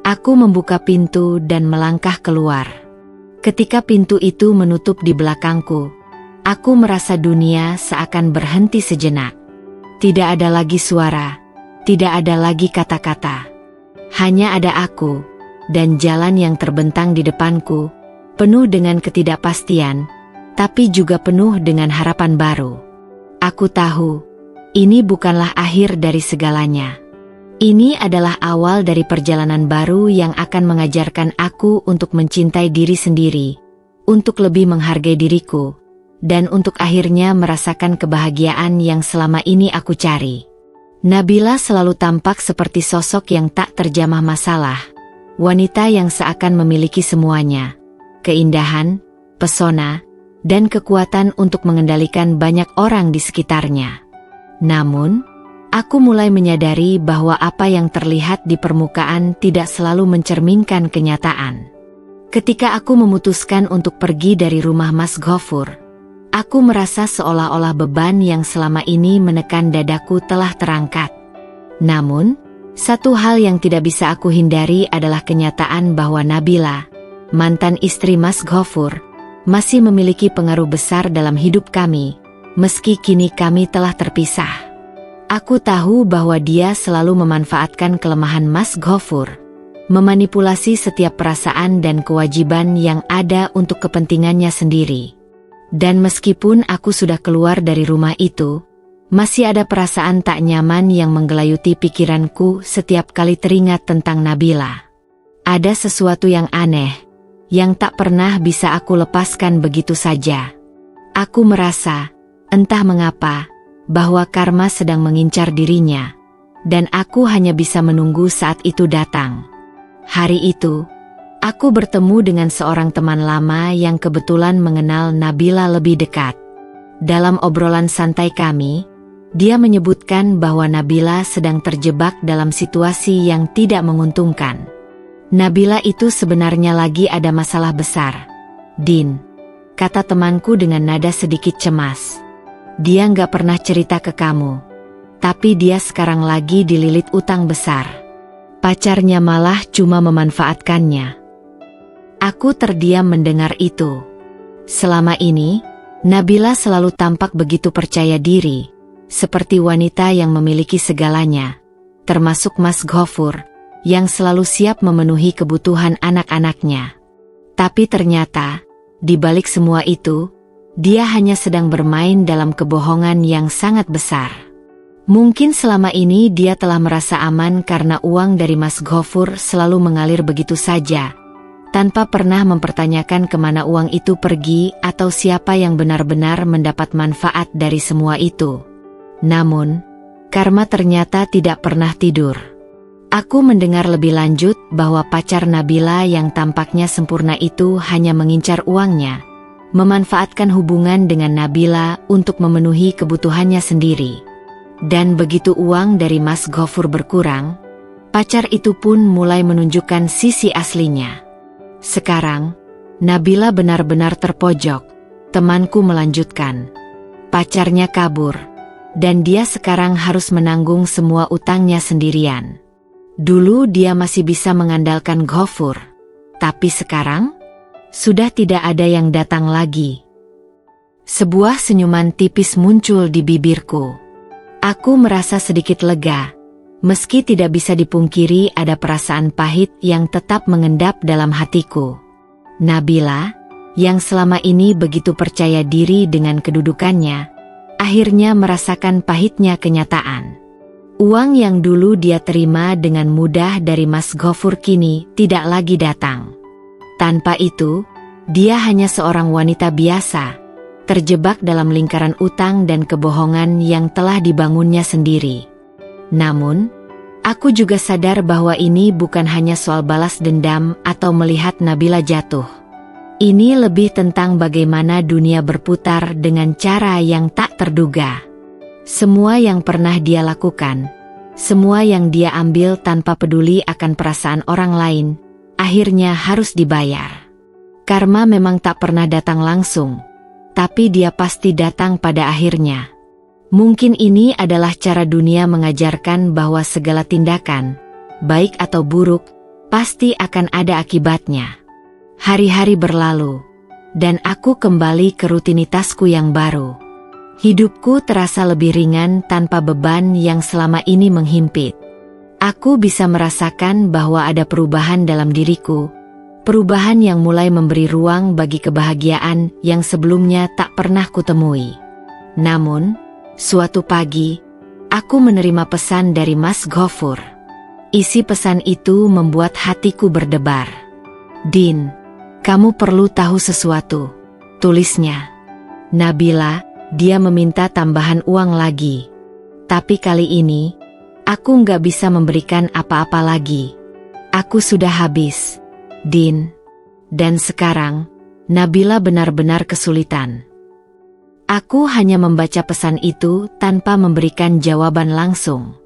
[SPEAKER 1] Aku membuka pintu dan melangkah keluar. Ketika pintu itu menutup di belakangku, aku merasa dunia seakan berhenti sejenak. Tidak ada lagi suara, tidak ada lagi kata-kata. Hanya ada aku, dan jalan yang terbentang di depanku, penuh dengan ketidakpastian, tapi juga penuh dengan harapan baru. Aku tahu, ini bukanlah akhir dari segalanya. Ini adalah awal dari perjalanan baru yang akan mengajarkan aku untuk mencintai diri sendiri, untuk lebih menghargai diriku, dan untuk akhirnya merasakan kebahagiaan yang selama ini aku cari. Nabila selalu tampak seperti sosok yang tak terjamah masalah, wanita yang seakan memiliki semuanya, keindahan, pesona, dan kekuatan untuk mengendalikan banyak orang di sekitarnya. Namun, aku mulai menyadari bahwa apa yang terlihat di permukaan tidak selalu mencerminkan kenyataan. Ketika aku memutuskan untuk pergi dari rumah Mas Ghafur, aku merasa seolah-olah beban yang selama ini menekan dadaku telah terangkat. Namun, satu hal yang tidak bisa aku hindari adalah kenyataan bahwa Nabila, mantan istri Mas Ghafur, masih memiliki pengaruh besar dalam hidup kami, meski kini kami telah terpisah. Aku tahu bahwa dia selalu memanfaatkan kelemahan Mas Ghafur, memanipulasi setiap perasaan dan kewajiban yang ada untuk kepentingannya sendiri. Dan meskipun aku sudah keluar dari rumah itu, masih ada perasaan tak nyaman yang menggelayuti pikiranku setiap kali teringat tentang Nabila. Ada sesuatu yang aneh, yang tak pernah bisa aku lepaskan begitu saja. Aku merasa, entah mengapa, bahwa karma sedang mengincar dirinya, dan aku hanya bisa menunggu saat itu datang. Hari itu, aku bertemu dengan seorang teman lama yang kebetulan mengenal Nabila lebih dekat. Dalam obrolan santai kami, dia menyebutkan bahwa Nabila sedang terjebak dalam situasi yang tidak menguntungkan. Nabila itu sebenarnya lagi ada masalah besar. "Din," kata temanku dengan nada sedikit cemas. "Dia nggak pernah cerita ke kamu, tapi dia sekarang lagi dililit utang besar. Pacarnya malah cuma memanfaatkannya." Aku terdiam mendengar itu. Selama ini, Nabila selalu tampak begitu percaya diri, seperti wanita yang memiliki segalanya, termasuk Mas Ghafur, yang selalu siap memenuhi kebutuhan anak-anaknya. Tapi ternyata, di balik semua itu, dia hanya sedang bermain dalam kebohongan yang sangat besar. Mungkin selama ini dia telah merasa aman karena uang dari Mas Ghafur selalu mengalir begitu saja, tanpa pernah mempertanyakan kemana uang itu pergi atau siapa yang benar-benar mendapat manfaat dari semua itu. Namun, karma ternyata tidak pernah tidur. Aku mendengar lebih lanjut bahwa pacar Nabila yang tampaknya sempurna itu hanya mengincar uangnya, memanfaatkan hubungan dengan Nabila untuk memenuhi kebutuhannya sendiri. Dan begitu uang dari Mas Ghafur berkurang, pacar itu pun mulai menunjukkan sisi aslinya. Sekarang, Nabila benar-benar terpojok, temanku melanjutkan. Pacarnya kabur, dan dia sekarang harus menanggung semua utangnya sendirian. Dulu dia masih bisa mengandalkan Ghafur, tapi sekarang sudah tidak ada yang datang lagi. Sebuah senyuman tipis muncul di bibirku. Aku merasa sedikit lega, meski tidak bisa dipungkiri ada perasaan pahit yang tetap mengendap dalam hatiku. Nabila, yang selama ini begitu percaya diri dengan kedudukannya, akhirnya merasakan pahitnya kenyataan. Uang yang dulu dia terima dengan mudah dari Mas Ghafur kini tidak lagi datang. Tanpa itu, dia hanya seorang wanita biasa, terjebak dalam lingkaran utang dan kebohongan yang telah dibangunnya sendiri. Namun, aku juga sadar bahwa ini bukan hanya soal balas dendam atau melihat Nabila jatuh. Ini lebih tentang bagaimana dunia berputar dengan cara yang tak terduga. Semua yang pernah dia lakukan, semua yang dia ambil tanpa peduli akan perasaan orang lain, akhirnya harus dibayar. Karma memang tak pernah datang langsung, tapi dia pasti datang pada akhirnya. Mungkin ini adalah cara dunia mengajarkan bahwa segala tindakan, baik atau buruk, pasti akan ada akibatnya. Hari-hari berlalu, dan aku kembali ke rutinitasku yang baru. Hidupku terasa lebih ringan tanpa beban yang selama ini menghimpit. Aku bisa merasakan bahwa ada perubahan dalam diriku, perubahan yang mulai memberi ruang bagi kebahagiaan yang sebelumnya tak pernah kutemui. Namun, suatu pagi, aku menerima pesan dari Mas Ghafur. Isi pesan itu membuat hatiku berdebar. "Din, kamu perlu tahu sesuatu," tulisnya. "Nabila," dia meminta tambahan uang lagi. Tapi kali ini, aku nggak bisa memberikan apa-apa lagi. Aku sudah habis, Din. Dan sekarang, Nabila benar-benar kesulitan. Aku hanya membaca pesan itu tanpa memberikan jawaban langsung.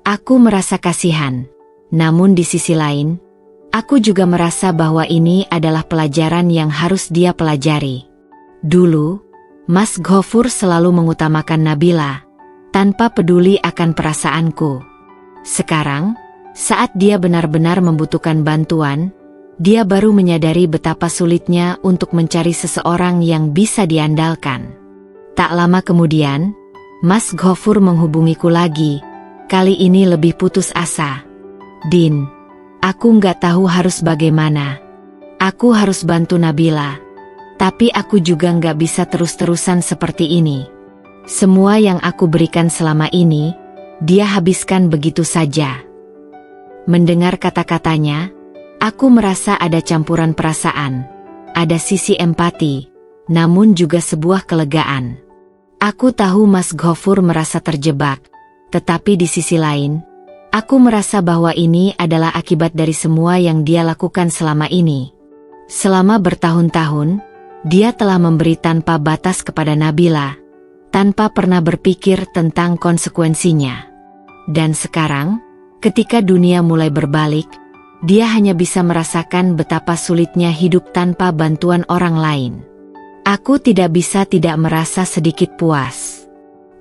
[SPEAKER 1] Aku merasa kasihan, namun di sisi lain, aku juga merasa bahwa ini adalah pelajaran yang harus dia pelajari. Dulu, Mas Ghafur selalu mengutamakan Nabila, tanpa peduli akan perasaanku. Sekarang, saat dia benar-benar membutuhkan bantuan, dia baru menyadari betapa sulitnya untuk mencari seseorang yang bisa diandalkan. Tak lama kemudian, Mas Ghafur menghubungiku lagi, kali ini lebih putus asa. "Din, aku nggak tahu harus bagaimana. Aku harus bantu Nabila. Tapi aku juga nggak bisa terus-terusan seperti ini. Semua yang aku berikan selama ini, dia habiskan begitu saja." Mendengar kata-katanya, aku merasa ada campuran perasaan, ada sisi empati, namun juga sebuah kelegaan. Aku tahu Mas Ghafur merasa terjebak, tetapi di sisi lain, aku merasa bahwa ini adalah akibat dari semua yang dia lakukan selama ini. Selama bertahun-tahun, dia telah memberi tanpa batas kepada Nabila, tanpa pernah berpikir tentang konsekuensinya. Dan sekarang, ketika dunia mulai berbalik, dia hanya bisa merasakan betapa sulitnya hidup tanpa bantuan orang lain. Aku tidak bisa tidak merasa sedikit puas.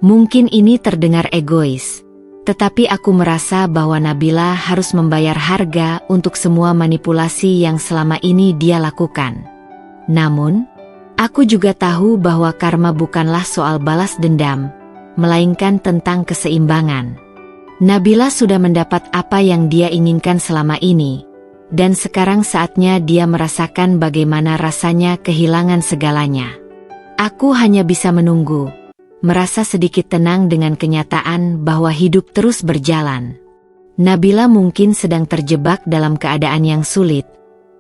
[SPEAKER 1] Mungkin ini terdengar egois, tetapi aku merasa bahwa Nabila harus membayar harga untuk semua manipulasi yang selama ini dia lakukan. Namun, aku juga tahu bahwa karma bukanlah soal balas dendam, melainkan tentang keseimbangan. Nabila sudah mendapat apa yang dia inginkan selama ini, dan sekarang saatnya dia merasakan bagaimana rasanya kehilangan segalanya. Aku hanya bisa menunggu, merasa sedikit tenang dengan kenyataan bahwa hidup terus berjalan. Nabila mungkin sedang terjebak dalam keadaan yang sulit,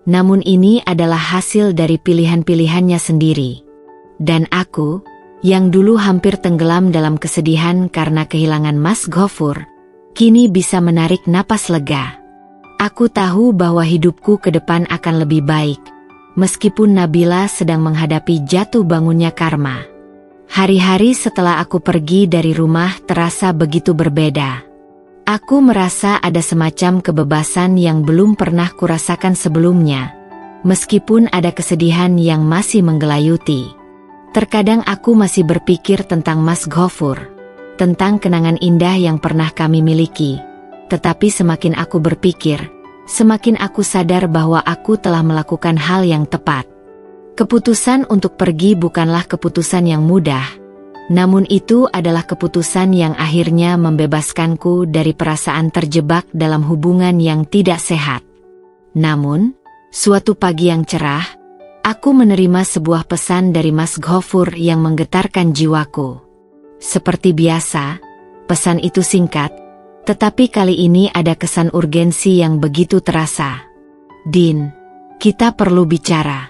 [SPEAKER 1] namun ini adalah hasil dari pilihan-pilihannya sendiri. Dan aku, yang dulu hampir tenggelam dalam kesedihan karena kehilangan Mas Ghafur, kini bisa menarik napas lega. Aku tahu bahwa hidupku ke depan akan lebih baik, meskipun Nabila sedang menghadapi jatuh bangunnya karma. Hari-hari setelah aku pergi dari rumah terasa begitu berbeda. Aku merasa ada semacam kebebasan yang belum pernah kurasakan sebelumnya, meskipun ada kesedihan yang masih menggelayuti. Terkadang aku masih berpikir tentang Mas Ghafur, tentang kenangan indah yang pernah kami miliki. Tetapi semakin aku berpikir, semakin aku sadar bahwa aku telah melakukan hal yang tepat. Keputusan untuk pergi bukanlah keputusan yang mudah, namun itu adalah keputusan yang akhirnya membebaskanku dari perasaan terjebak dalam hubungan yang tidak sehat. Namun, suatu pagi yang cerah, aku menerima sebuah pesan dari Mas Ghafur yang menggetarkan jiwaku. Seperti biasa, pesan itu singkat, Tetapi kali ini ada kesan urgensi yang begitu terasa. Din, kita perlu bicara.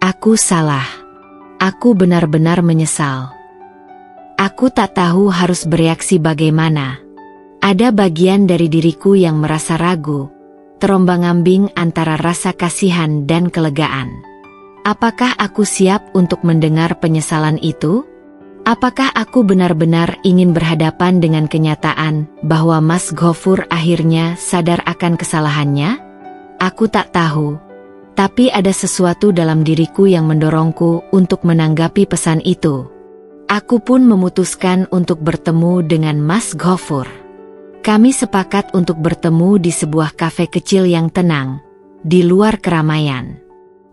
[SPEAKER 1] Aku salah. Aku benar-benar menyesal. Aku tak tahu harus bereaksi bagaimana. Ada bagian dari diriku yang merasa ragu, terombang-ambing antara rasa kasihan dan kelegaan. Apakah aku siap untuk mendengar penyesalan itu? Apakah aku benar-benar ingin berhadapan dengan kenyataan bahwa Mas Ghafur akhirnya sadar akan kesalahannya? Aku tak tahu. Tapi ada sesuatu dalam diriku yang mendorongku untuk menanggapi pesan itu. Aku pun memutuskan untuk bertemu dengan Mas Ghafur. Kami sepakat untuk bertemu di sebuah kafe kecil yang tenang, di luar keramaian.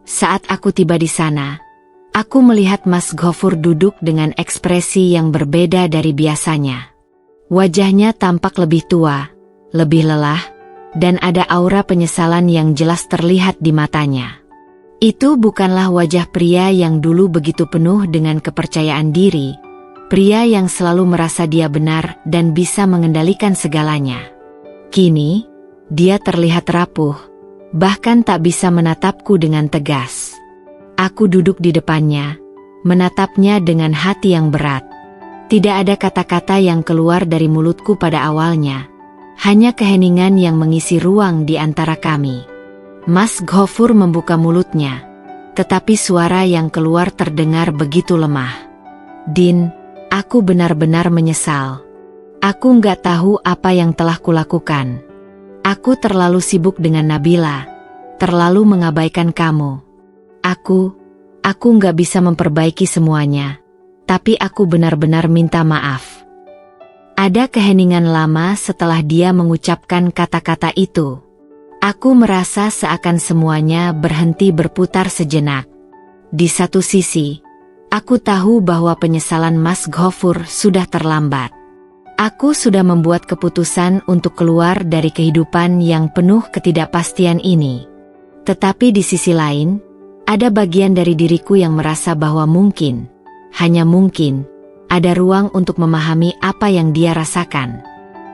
[SPEAKER 1] Saat aku tiba di sana, aku melihat Mas Ghafur duduk dengan ekspresi yang berbeda dari biasanya. Wajahnya tampak lebih tua, lebih lelah, dan ada aura penyesalan yang jelas terlihat di matanya. Itu bukanlah wajah pria yang dulu begitu penuh dengan kepercayaan diri, pria yang selalu merasa dia benar dan bisa mengendalikan segalanya. Kini, dia terlihat rapuh, bahkan tak bisa menatapku dengan tegas. Aku duduk di depannya, menatapnya dengan hati yang berat. Tidak ada kata-kata yang keluar dari mulutku pada awalnya, hanya keheningan yang mengisi ruang di antara kami. Mas Ghafur membuka mulutnya, tetapi suara yang keluar terdengar begitu lemah. Din, aku benar-benar menyesal. Aku nggak tahu apa yang telah kulakukan. Aku terlalu sibuk dengan Nabila, terlalu mengabaikan kamu. Aku nggak bisa memperbaiki semuanya, tapi aku benar-benar minta maaf. Ada keheningan lama setelah dia mengucapkan kata-kata itu. Aku merasa seakan semuanya berhenti berputar sejenak. Di satu sisi, aku tahu bahwa penyesalan Mas Ghafur sudah terlambat. Aku sudah membuat keputusan untuk keluar dari kehidupan yang penuh ketidakpastian ini. Tetapi di sisi lain, ada bagian dari diriku yang merasa bahwa mungkin, hanya mungkin, ada ruang untuk memahami apa yang dia rasakan.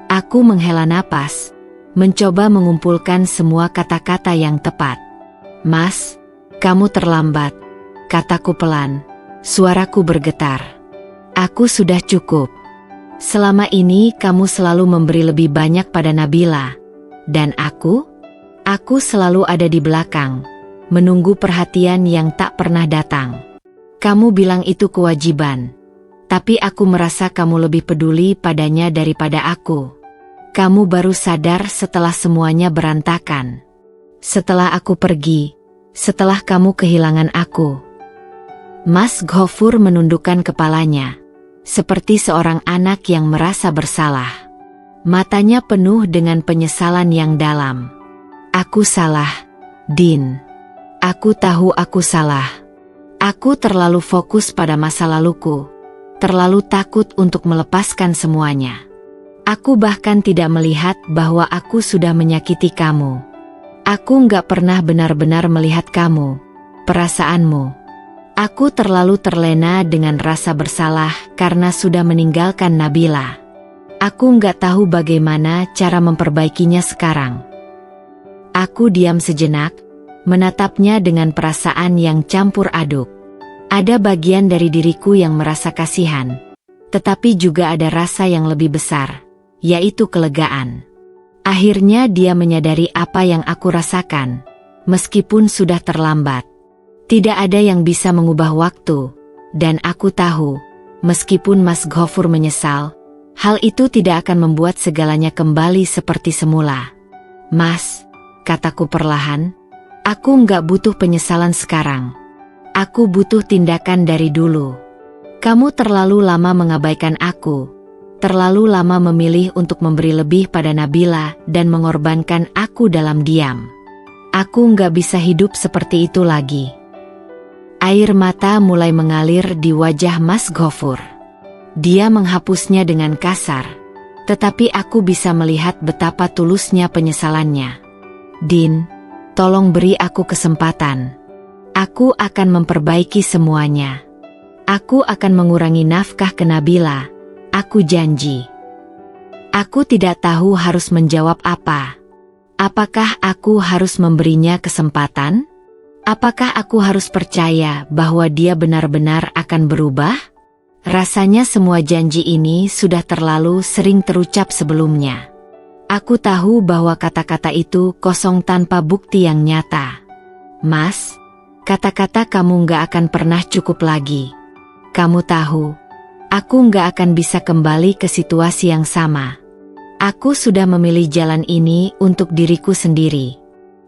[SPEAKER 1] Aku menghela napas, mencoba mengumpulkan semua kata-kata yang tepat. Mas, kamu terlambat, kataku pelan, suaraku bergetar. Aku sudah cukup. Selama ini kamu selalu memberi lebih banyak pada Nabila. Dan aku selalu ada di belakang, menunggu perhatian yang tak pernah datang. Kamu bilang itu kewajiban. Tapi aku merasa kamu lebih peduli padanya daripada aku. Kamu baru sadar setelah semuanya berantakan. Setelah aku pergi, setelah kamu kehilangan aku. Mas Ghafur menundukkan kepalanya, seperti seorang anak yang merasa bersalah. Matanya penuh dengan penyesalan yang dalam. Aku salah, Din. Aku tahu aku salah. Aku terlalu fokus pada masa laluku, terlalu takut untuk melepaskan semuanya. Aku bahkan tidak melihat bahwa aku sudah menyakiti kamu. Aku nggak pernah benar-benar melihat kamu, perasaanmu. Aku terlalu terlena dengan rasa bersalah karena sudah meninggalkan Nabila. Aku nggak tahu bagaimana cara memperbaikinya sekarang. Aku diam sejenak, menatapnya dengan perasaan yang campur aduk. Ada bagian dari diriku yang merasa kasihan, tetapi juga ada rasa yang lebih besar, yaitu kelegaan. Akhirnya dia menyadari apa yang aku rasakan, meskipun sudah terlambat. Tidak ada yang bisa mengubah waktu, dan aku tahu, meskipun Mas Ghafur menyesal, hal itu tidak akan membuat segalanya kembali seperti semula. Mas, kataku perlahan, aku nggak butuh penyesalan sekarang. Aku butuh tindakan dari dulu. Kamu terlalu lama mengabaikan aku, terlalu lama memilih untuk memberi lebih pada Nabila dan mengorbankan aku dalam diam. Aku nggak bisa hidup seperti itu lagi. Air mata mulai mengalir di wajah Mas Ghafur. Dia menghapusnya dengan kasar, tetapi aku bisa melihat betapa tulusnya penyesalannya. Din, tolong beri aku kesempatan. Aku akan memperbaiki semuanya. Aku akan mengurangi nafkah ke Nabila. Aku janji. Aku tidak tahu harus menjawab apa. Apakah aku harus memberinya kesempatan? Apakah aku harus percaya bahwa dia benar-benar akan berubah? Rasanya semua janji ini sudah terlalu sering terucap sebelumnya. Aku tahu bahwa kata-kata itu kosong tanpa bukti yang nyata. Mas, kata-kata kamu gak akan pernah cukup lagi. Kamu tahu, aku gak akan bisa kembali ke situasi yang sama. Aku sudah memilih jalan ini untuk diriku sendiri.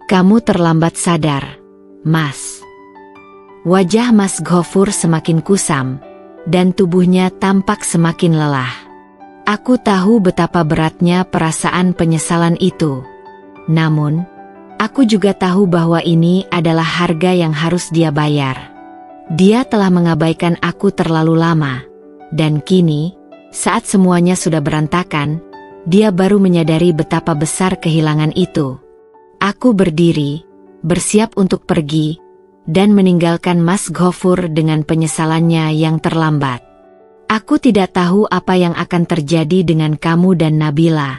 [SPEAKER 1] Kamu terlambat sadar, Mas. Wajah Mas Ghafur semakin kusam, dan tubuhnya tampak semakin lelah. Aku tahu betapa beratnya perasaan penyesalan itu. Namun, aku juga tahu bahwa ini adalah harga yang harus dia bayar. Dia telah mengabaikan aku terlalu lama, dan kini, saat semuanya sudah berantakan, dia baru menyadari betapa besar kehilangan itu. Aku berdiri, bersiap untuk pergi, dan meninggalkan Mas Ghafur dengan penyesalannya yang terlambat. Aku tidak tahu apa yang akan terjadi dengan kamu dan Nabila,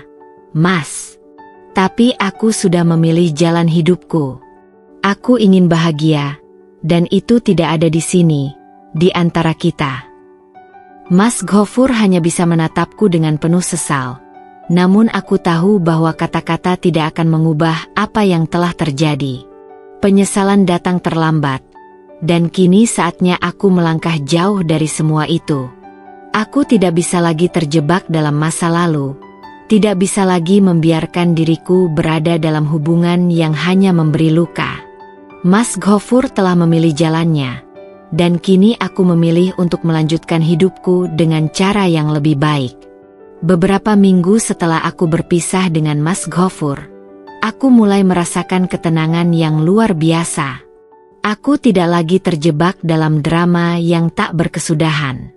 [SPEAKER 1] Mas. Tapi aku sudah memilih jalan hidupku. Aku ingin bahagia, dan itu tidak ada di sini, di antara kita. Mas Ghafur hanya bisa menatapku dengan penuh sesal. Namun aku tahu bahwa kata-kata tidak akan mengubah apa yang telah terjadi. Penyesalan datang terlambat, dan kini saatnya aku melangkah jauh dari semua itu. Aku tidak bisa lagi terjebak dalam masa lalu, tidak bisa lagi membiarkan diriku berada dalam hubungan yang hanya memberi luka. Mas Ghafur telah memilih jalannya, dan kini aku memilih untuk melanjutkan hidupku dengan cara yang lebih baik. Beberapa minggu setelah aku berpisah dengan Mas Ghafur, aku mulai merasakan ketenangan yang luar biasa. Aku tidak lagi terjebak dalam drama yang tak berkesudahan.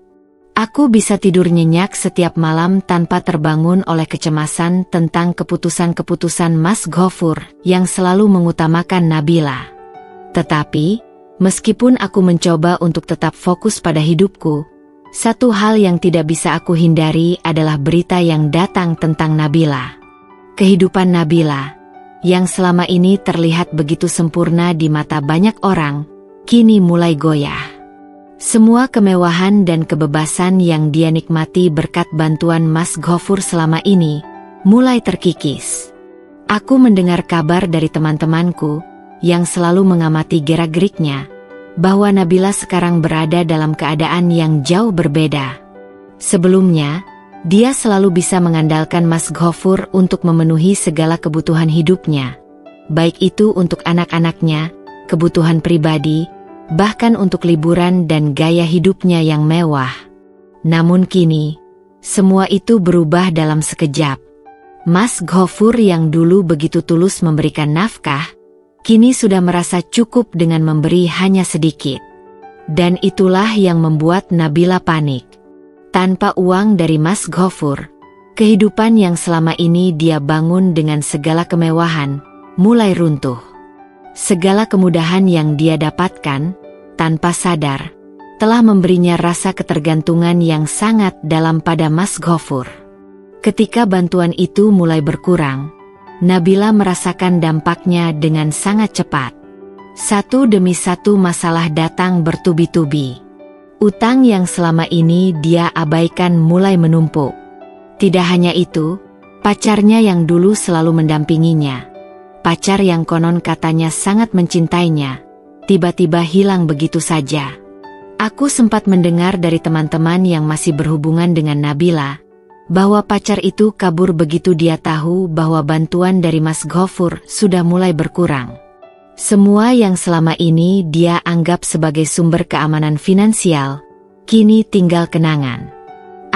[SPEAKER 1] Aku bisa tidur nyenyak setiap malam tanpa terbangun oleh kecemasan tentang keputusan-keputusan Mas Ghafur yang selalu mengutamakan Nabila. Tetapi, meskipun aku mencoba untuk tetap fokus pada hidupku, satu hal yang tidak bisa aku hindari adalah berita yang datang tentang Nabila. Kehidupan Nabila, yang selama ini terlihat begitu sempurna di mata banyak orang, kini mulai goyah. Semua kemewahan dan kebebasan yang dia nikmati berkat bantuan Mas Ghafur selama ini, mulai terkikis. Aku mendengar kabar dari teman-temanku, yang selalu mengamati gerak-geriknya, bahwa Nabila sekarang berada dalam keadaan yang jauh berbeda. Sebelumnya, dia selalu bisa mengandalkan Mas Ghafur untuk memenuhi segala kebutuhan hidupnya, baik itu untuk anak-anaknya, kebutuhan pribadi, bahkan untuk liburan dan gaya hidupnya yang mewah. Namun kini, semua itu berubah dalam sekejap. Mas Ghafur yang dulu begitu tulus memberikan nafkah, kini sudah merasa cukup dengan memberi hanya sedikit. Dan itulah yang membuat Nabila panik. Tanpa uang dari Mas Ghafur, kehidupan yang selama ini dia bangun dengan segala kemewahan, mulai runtuh. Segala kemudahan yang dia dapatkan, tanpa sadar, telah memberinya rasa ketergantungan yang sangat dalam pada Mas Ghafur. Ketika bantuan itu mulai berkurang, Nabila merasakan dampaknya dengan sangat cepat. Satu demi satu masalah datang bertubi-tubi. Utang yang selama ini dia abaikan mulai menumpuk. Tidak hanya itu, pacarnya yang dulu selalu mendampinginya, pacar yang konon katanya sangat mencintainya, tiba-tiba hilang begitu saja. Aku sempat mendengar dari teman-teman yang masih berhubungan dengan Nabila, bahwa pacar itu kabur begitu dia tahu bahwa bantuan dari Mas Ghafur sudah mulai berkurang. Semua yang selama ini dia anggap sebagai sumber keamanan finansial, kini tinggal kenangan.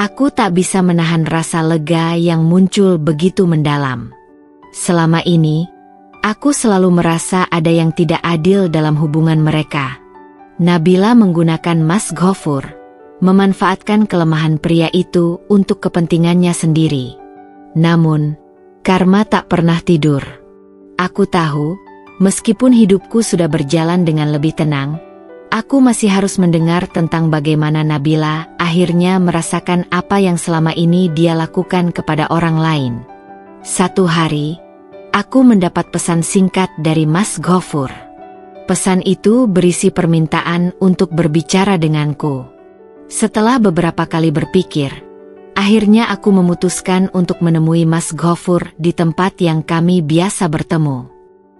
[SPEAKER 1] Aku tak bisa menahan rasa lega yang muncul begitu mendalam. Selama ini, aku selalu merasa ada yang tidak adil dalam hubungan mereka. Nabila menggunakan Mas Ghafur, memanfaatkan kelemahan pria itu untuk kepentingannya sendiri. Namun, karma tak pernah tidur. Aku tahu, meskipun hidupku sudah berjalan dengan lebih tenang, Aku masih harus mendengar tentang bagaimana Nabila akhirnya merasakan apa yang selama ini dia lakukan kepada orang lain. Satu hari, aku mendapat pesan singkat dari Mas Ghafur. Pesan itu berisi permintaan untuk berbicara denganku. Setelah beberapa kali berpikir, akhirnya aku memutuskan untuk menemui Mas Ghafur di tempat yang kami biasa bertemu.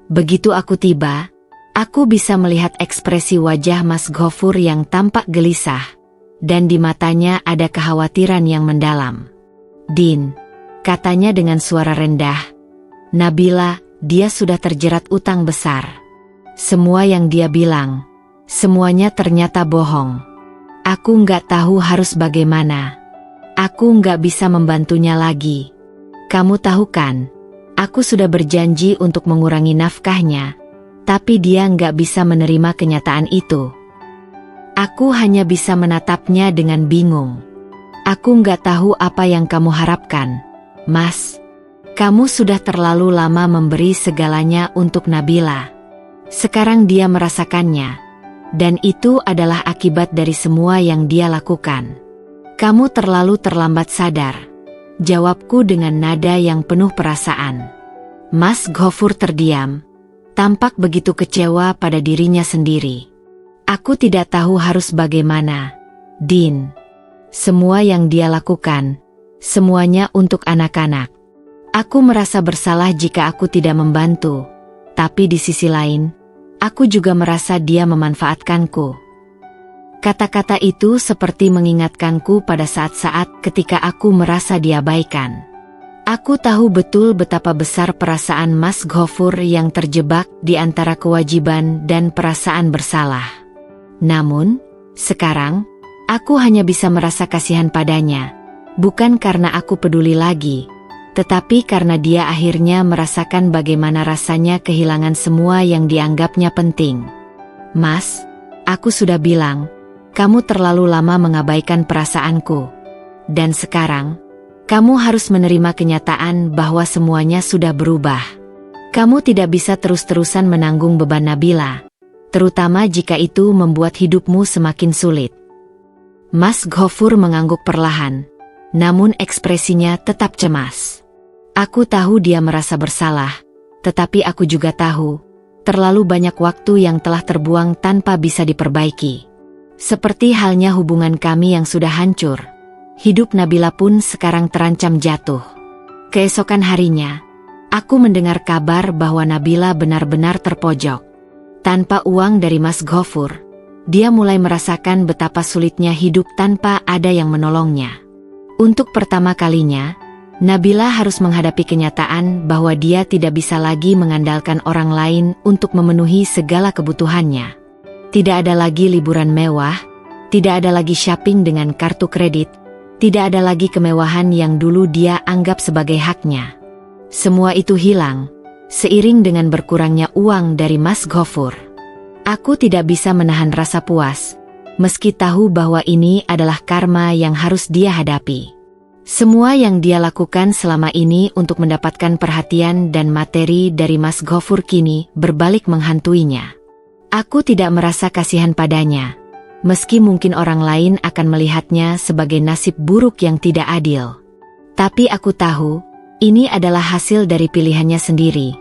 [SPEAKER 1] Begitu aku tiba, aku bisa melihat ekspresi wajah Mas Ghafur yang tampak gelisah, dan di matanya ada kekhawatiran yang mendalam. "Din," katanya dengan suara rendah, "Nabila, dia sudah terjerat utang besar. Semua yang dia bilang, semuanya ternyata bohong. Aku nggak tahu harus bagaimana. Aku nggak bisa membantunya lagi. Kamu tahu kan, aku sudah berjanji untuk mengurangi nafkahnya, tapi dia nggak bisa menerima kenyataan itu. Aku hanya bisa menatapnya dengan bingung. Aku nggak tahu apa yang kamu harapkan, Mas. Kamu sudah terlalu lama memberi segalanya untuk Nabila. Sekarang dia merasakannya, dan itu adalah akibat dari semua yang dia lakukan. Kamu terlalu terlambat sadar," jawabku dengan nada yang penuh perasaan. Mas Ghafur terdiam, tampak begitu kecewa pada dirinya sendiri. "Aku tidak tahu harus bagaimana, Din. Semua yang dia lakukan, semuanya untuk anak-anak. Aku merasa bersalah jika aku tidak membantu, tapi di sisi lain, aku juga merasa dia memanfaatkanku." Kata-kata itu seperti mengingatkanku pada saat-saat ketika aku merasa diabaikan. Aku tahu betul betapa besar perasaan Mas Ghafur yang terjebak di antara kewajiban dan perasaan bersalah. Namun, sekarang, aku hanya bisa merasa kasihan padanya, bukan karena aku peduli lagi, tetapi karena dia akhirnya merasakan bagaimana rasanya kehilangan semua yang dianggapnya penting. "Mas, aku sudah bilang, kamu terlalu lama mengabaikan perasaanku. Dan sekarang, kamu harus menerima kenyataan bahwa semuanya sudah berubah. Kamu tidak bisa terus-terusan menanggung beban Nabila, terutama jika itu membuat hidupmu semakin sulit." Mas Ghafur mengangguk perlahan, namun ekspresinya tetap cemas. Aku tahu dia merasa bersalah, tetapi aku juga tahu, terlalu banyak waktu yang telah terbuang tanpa bisa diperbaiki. Seperti halnya hubungan kami yang sudah hancur, hidup Nabila pun sekarang terancam jatuh. Keesokan harinya, aku mendengar kabar bahwa Nabila benar-benar terpojok. Tanpa uang dari Mas Ghafur, dia mulai merasakan betapa sulitnya hidup tanpa ada yang menolongnya. Untuk pertama kalinya, Nabila harus menghadapi kenyataan bahwa dia tidak bisa lagi mengandalkan orang lain untuk memenuhi segala kebutuhannya. Tidak ada lagi liburan mewah, tidak ada lagi shopping dengan kartu kredit, tidak ada lagi kemewahan yang dulu dia anggap sebagai haknya. Semua itu hilang, seiring dengan berkurangnya uang dari Mas Ghafur. Aku tidak bisa menahan rasa puas, meski tahu bahwa ini adalah karma yang harus dia hadapi. Semua yang dia lakukan selama ini untuk mendapatkan perhatian dan materi dari Mas Ghafur kini berbalik menghantuinya. Aku tidak merasa kasihan padanya, meski mungkin orang lain akan melihatnya sebagai nasib buruk yang tidak adil. Tapi aku tahu, ini adalah hasil dari pilihannya sendiri.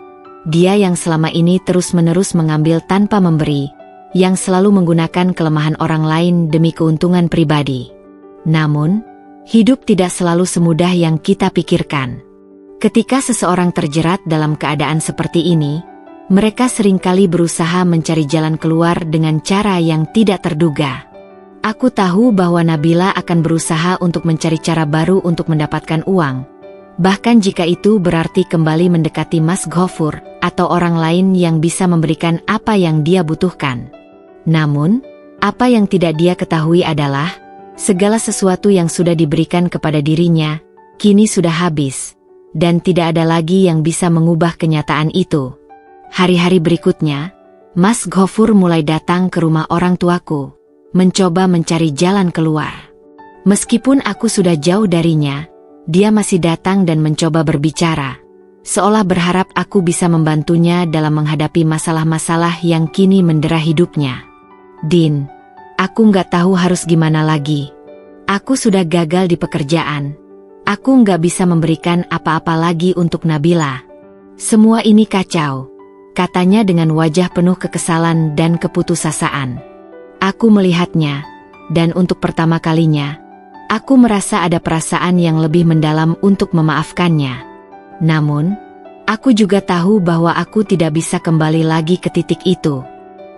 [SPEAKER 1] Dia yang selama ini terus-menerus mengambil tanpa memberi, yang selalu menggunakan kelemahan orang lain demi keuntungan pribadi. Namun, hidup tidak selalu semudah yang kita pikirkan. Ketika seseorang terjerat dalam keadaan seperti ini, mereka seringkali berusaha mencari jalan keluar dengan cara yang tidak terduga. Aku tahu bahwa Nabila akan berusaha untuk mencari cara baru untuk mendapatkan uang, bahkan jika itu berarti kembali mendekati Mas Ghafur atau orang lain yang bisa memberikan apa yang dia butuhkan. Namun, apa yang tidak dia ketahui adalah, segala sesuatu yang sudah diberikan kepada dirinya, kini sudah habis, dan tidak ada lagi yang bisa mengubah kenyataan itu. Hari-hari berikutnya, Mas Ghafur mulai datang ke rumah orang tuaku, mencoba mencari jalan keluar. Meskipun aku sudah jauh darinya, dia masih datang dan mencoba berbicara, seolah berharap aku bisa membantunya dalam menghadapi masalah-masalah yang kini mendera hidupnya. Din, aku nggak tahu harus gimana lagi. Aku sudah gagal di pekerjaan. Aku nggak bisa memberikan apa-apa lagi untuk Nabila. Semua ini kacau, katanya dengan wajah penuh kekesalan dan keputusasaan. Aku melihatnya, dan untuk pertama kalinya, aku merasa ada perasaan yang lebih mendalam untuk memaafkannya. Namun, aku juga tahu bahwa aku tidak bisa kembali lagi ke titik itu.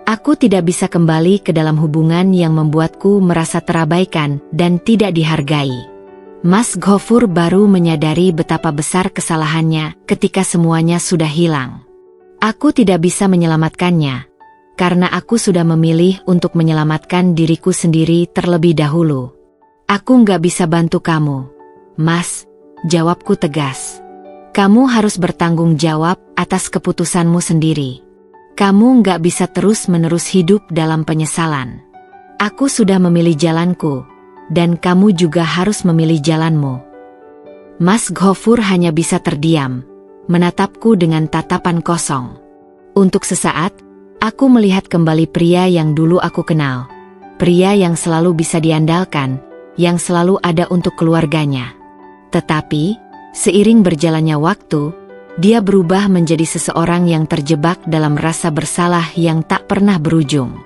[SPEAKER 1] Aku tidak bisa kembali ke dalam hubungan yang membuatku merasa terabaikan dan tidak dihargai. Mas Ghafur baru menyadari betapa besar kesalahannya ketika semuanya sudah hilang. Aku tidak bisa menyelamatkannya, karena aku sudah memilih untuk menyelamatkan diriku sendiri terlebih dahulu. Aku nggak bisa bantu kamu, Mas, jawabku tegas. Kamu harus bertanggung jawab atas keputusanmu sendiri. Kamu nggak bisa terus-menerus hidup dalam penyesalan. Aku sudah memilih jalanku, dan kamu juga harus memilih jalanmu. Mas Ghafur hanya bisa terdiam, menatapku dengan tatapan kosong. Untuk sesaat, aku melihat kembali pria yang dulu aku kenal. Pria yang selalu bisa diandalkan, yang selalu ada untuk keluarganya. Tetapi, seiring berjalannya waktu, dia berubah menjadi seseorang yang terjebak dalam rasa bersalah yang tak pernah berujung.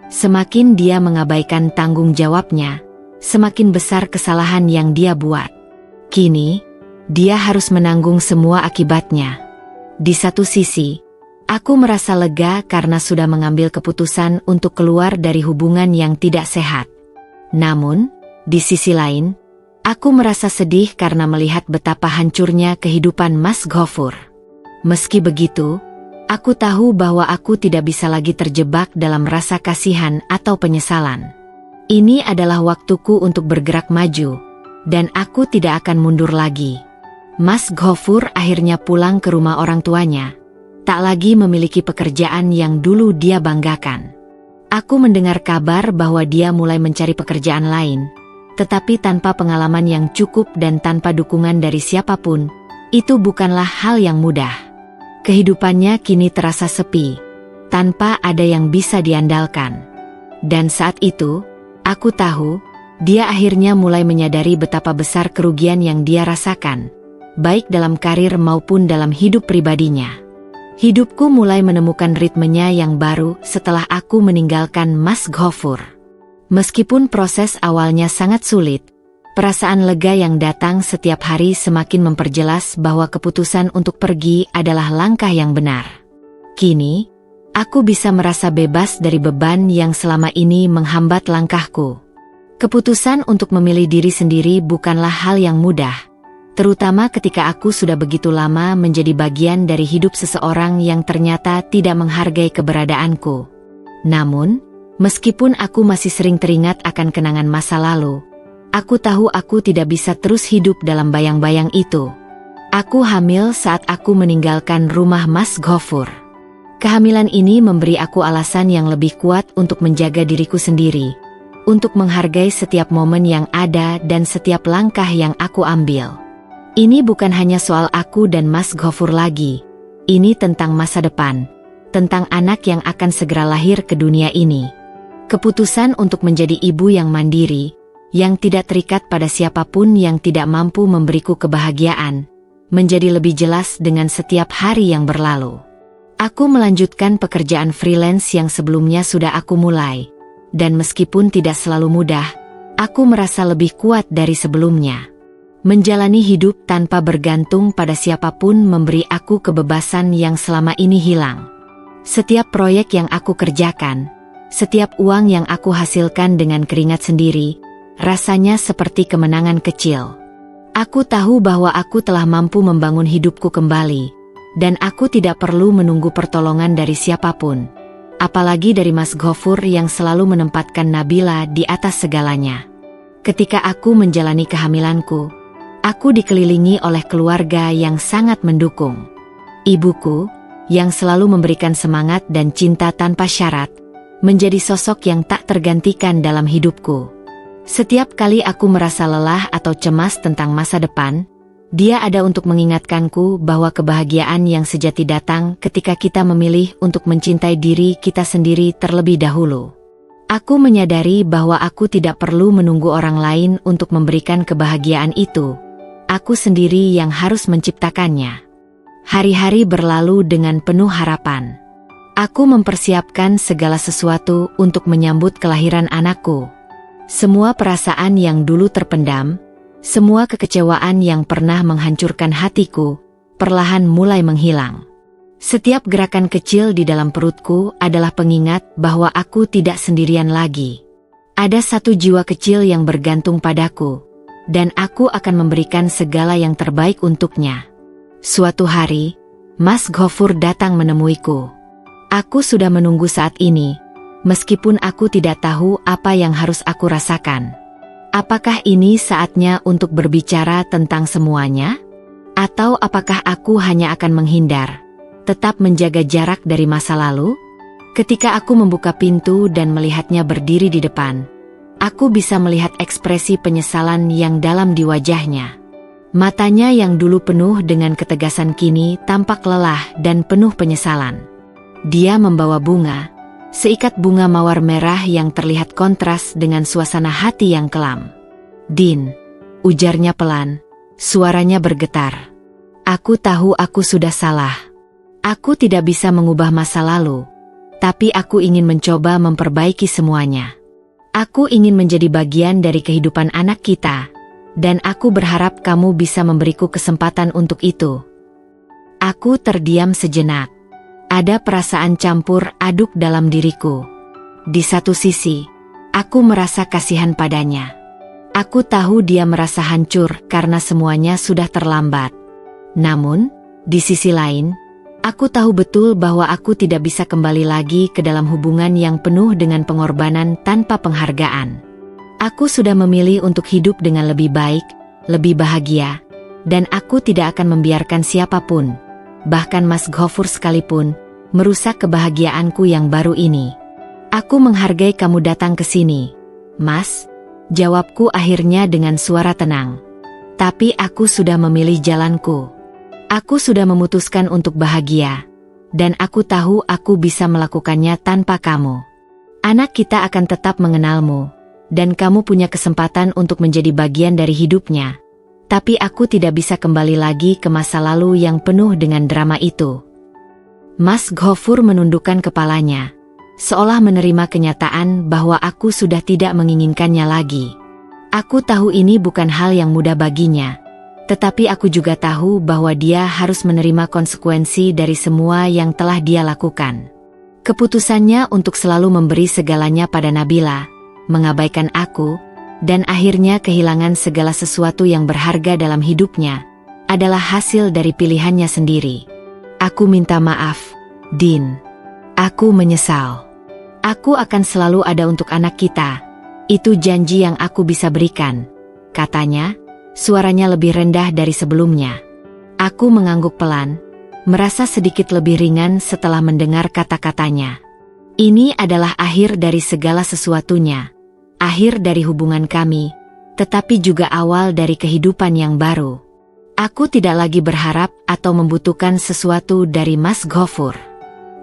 [SPEAKER 1] Semakin dia mengabaikan tanggung jawabnya, semakin besar kesalahan yang dia buat. Kini, dia harus menanggung semua akibatnya. Di satu sisi, aku merasa lega karena sudah mengambil keputusan untuk keluar dari hubungan yang tidak sehat. Namun, di sisi lain, aku merasa sedih karena melihat betapa hancurnya kehidupan Mas Ghafur. Meski begitu, aku tahu bahwa aku tidak bisa lagi terjebak dalam rasa kasihan atau penyesalan. Ini adalah waktuku untuk bergerak maju, dan aku tidak akan mundur lagi. Mas Ghafur akhirnya pulang ke rumah orang tuanya, tak lagi memiliki pekerjaan yang dulu dia banggakan. Aku mendengar kabar bahwa dia mulai mencari pekerjaan lain, tetapi tanpa pengalaman yang cukup dan tanpa dukungan dari siapapun, itu bukanlah hal yang mudah. Kehidupannya kini terasa sepi, tanpa ada yang bisa diandalkan. Dan saat itu, aku tahu, dia akhirnya mulai menyadari betapa besar kerugian yang dia rasakan, baik dalam karir maupun dalam hidup pribadinya. Hidupku mulai menemukan ritmenya yang baru setelah aku meninggalkan Mas Ghafur. Meskipun proses awalnya sangat sulit, perasaan lega yang datang setiap hari semakin memperjelas bahwa keputusan untuk pergi adalah langkah yang benar. Kini, aku bisa merasa bebas dari beban yang selama ini menghambat langkahku. Keputusan untuk memilih diri sendiri bukanlah hal yang mudah, terutama ketika aku sudah begitu lama menjadi bagian dari hidup seseorang yang ternyata tidak menghargai keberadaanku. Namun, meskipun aku masih sering teringat akan kenangan masa lalu, aku tahu aku tidak bisa terus hidup dalam bayang-bayang itu. Aku hamil saat aku meninggalkan rumah Mas Ghafur. Kehamilan ini memberi aku alasan yang lebih kuat untuk menjaga diriku sendiri, untuk menghargai setiap momen yang ada dan setiap langkah yang aku ambil. Ini bukan hanya soal aku dan Mas Ghafur lagi. Ini tentang masa depan, tentang anak yang akan segera lahir ke dunia ini. Keputusan untuk menjadi ibu yang mandiri, yang tidak terikat pada siapapun yang tidak mampu memberiku kebahagiaan, menjadi lebih jelas dengan setiap hari yang berlalu. Aku melanjutkan pekerjaan freelance yang sebelumnya sudah aku mulai, dan meskipun tidak selalu mudah, aku merasa lebih kuat dari sebelumnya. Menjalani hidup tanpa bergantung pada siapapun memberi aku kebebasan yang selama ini hilang. Setiap proyek yang aku kerjakan, setiap uang yang aku hasilkan dengan keringat sendiri, rasanya seperti kemenangan kecil. Aku tahu bahwa aku telah mampu membangun hidupku kembali, dan aku tidak perlu menunggu pertolongan dari siapapun, apalagi dari Mas Ghafur yang selalu menempatkan Nabila di atas segalanya. Ketika aku menjalani kehamilanku, aku dikelilingi oleh keluarga yang sangat mendukung. Ibuku, yang selalu memberikan semangat dan cinta tanpa syarat, menjadi sosok yang tak tergantikan dalam hidupku. Setiap kali aku merasa lelah atau cemas tentang masa depan, dia ada untuk mengingatkanku bahwa kebahagiaan yang sejati datang ketika kita memilih untuk mencintai diri kita sendiri terlebih dahulu. Aku menyadari bahwa aku tidak perlu menunggu orang lain untuk memberikan kebahagiaan itu. Aku sendiri yang harus menciptakannya. Hari-hari berlalu dengan penuh harapan. Aku mempersiapkan segala sesuatu untuk menyambut kelahiran anakku. Semua perasaan yang dulu terpendam, semua kekecewaan yang pernah menghancurkan hatiku, perlahan mulai menghilang. Setiap gerakan kecil di dalam perutku adalah pengingat bahwa aku tidak sendirian lagi. Ada satu jiwa kecil yang bergantung padaku, dan aku akan memberikan segala yang terbaik untuknya. Suatu hari, Mas Ghafur datang menemuiku. Aku sudah menunggu saat ini, meskipun aku tidak tahu apa yang harus aku rasakan. Apakah ini saatnya untuk berbicara tentang semuanya? Atau apakah aku hanya akan menghindar? Tetap menjaga jarak dari masa lalu? Ketika aku membuka pintu dan melihatnya berdiri di depan, aku bisa melihat ekspresi penyesalan yang dalam di wajahnya. Matanya yang dulu penuh dengan ketegasan kini tampak lelah dan penuh penyesalan. Dia membawa bunga, seikat bunga mawar merah yang terlihat kontras dengan suasana hati yang kelam. "Din," ujarnya pelan, suaranya bergetar. "Aku tahu aku sudah salah. Aku tidak bisa mengubah masa lalu, tapi aku ingin mencoba memperbaiki semuanya. Aku ingin menjadi bagian dari kehidupan anak kita, dan aku berharap kamu bisa memberiku kesempatan untuk itu." Aku terdiam sejenak. Ada perasaan campur aduk dalam diriku. Di satu sisi, aku merasa kasihan padanya. Aku tahu dia merasa hancur karena semuanya sudah terlambat. Namun, di sisi lain, aku tahu betul bahwa aku tidak bisa kembali lagi ke dalam hubungan yang penuh dengan pengorbanan tanpa penghargaan. Aku sudah memilih untuk hidup dengan lebih baik, lebih bahagia, dan aku tidak akan membiarkan siapapun, bahkan Mas Ghafur sekalipun, merusak kebahagiaanku yang baru ini. "Aku menghargai kamu datang ke sini, Mas," jawabku akhirnya dengan suara tenang. "Tapi aku sudah memilih jalanku. Aku sudah memutuskan untuk bahagia, dan aku tahu aku bisa melakukannya tanpa kamu. Anak kita akan tetap mengenalmu, dan kamu punya kesempatan untuk menjadi bagian dari hidupnya. Tapi aku tidak bisa kembali lagi ke masa lalu yang penuh dengan drama itu." Mas Ghafur menundukkan kepalanya, seolah menerima kenyataan bahwa aku sudah tidak menginginkannya lagi. Aku tahu ini bukan hal yang mudah baginya. Tetapi aku juga tahu bahwa dia harus menerima konsekuensi dari semua yang telah dia lakukan. Keputusannya untuk selalu memberi segalanya pada Nabila, mengabaikan aku, dan akhirnya kehilangan segala sesuatu yang berharga dalam hidupnya, adalah hasil dari pilihannya sendiri. "Aku minta maaf, Din. Aku menyesal. Aku akan selalu ada untuk anak kita. Itu janji yang aku bisa berikan," katanya. Suaranya lebih rendah dari sebelumnya. Aku mengangguk pelan, merasa sedikit lebih ringan setelah mendengar kata-katanya. Ini adalah akhir dari segala sesuatunya. Akhir dari hubungan kami, tetapi juga awal dari kehidupan yang baru. Aku tidak lagi berharap atau membutuhkan sesuatu dari Mas Ghafur.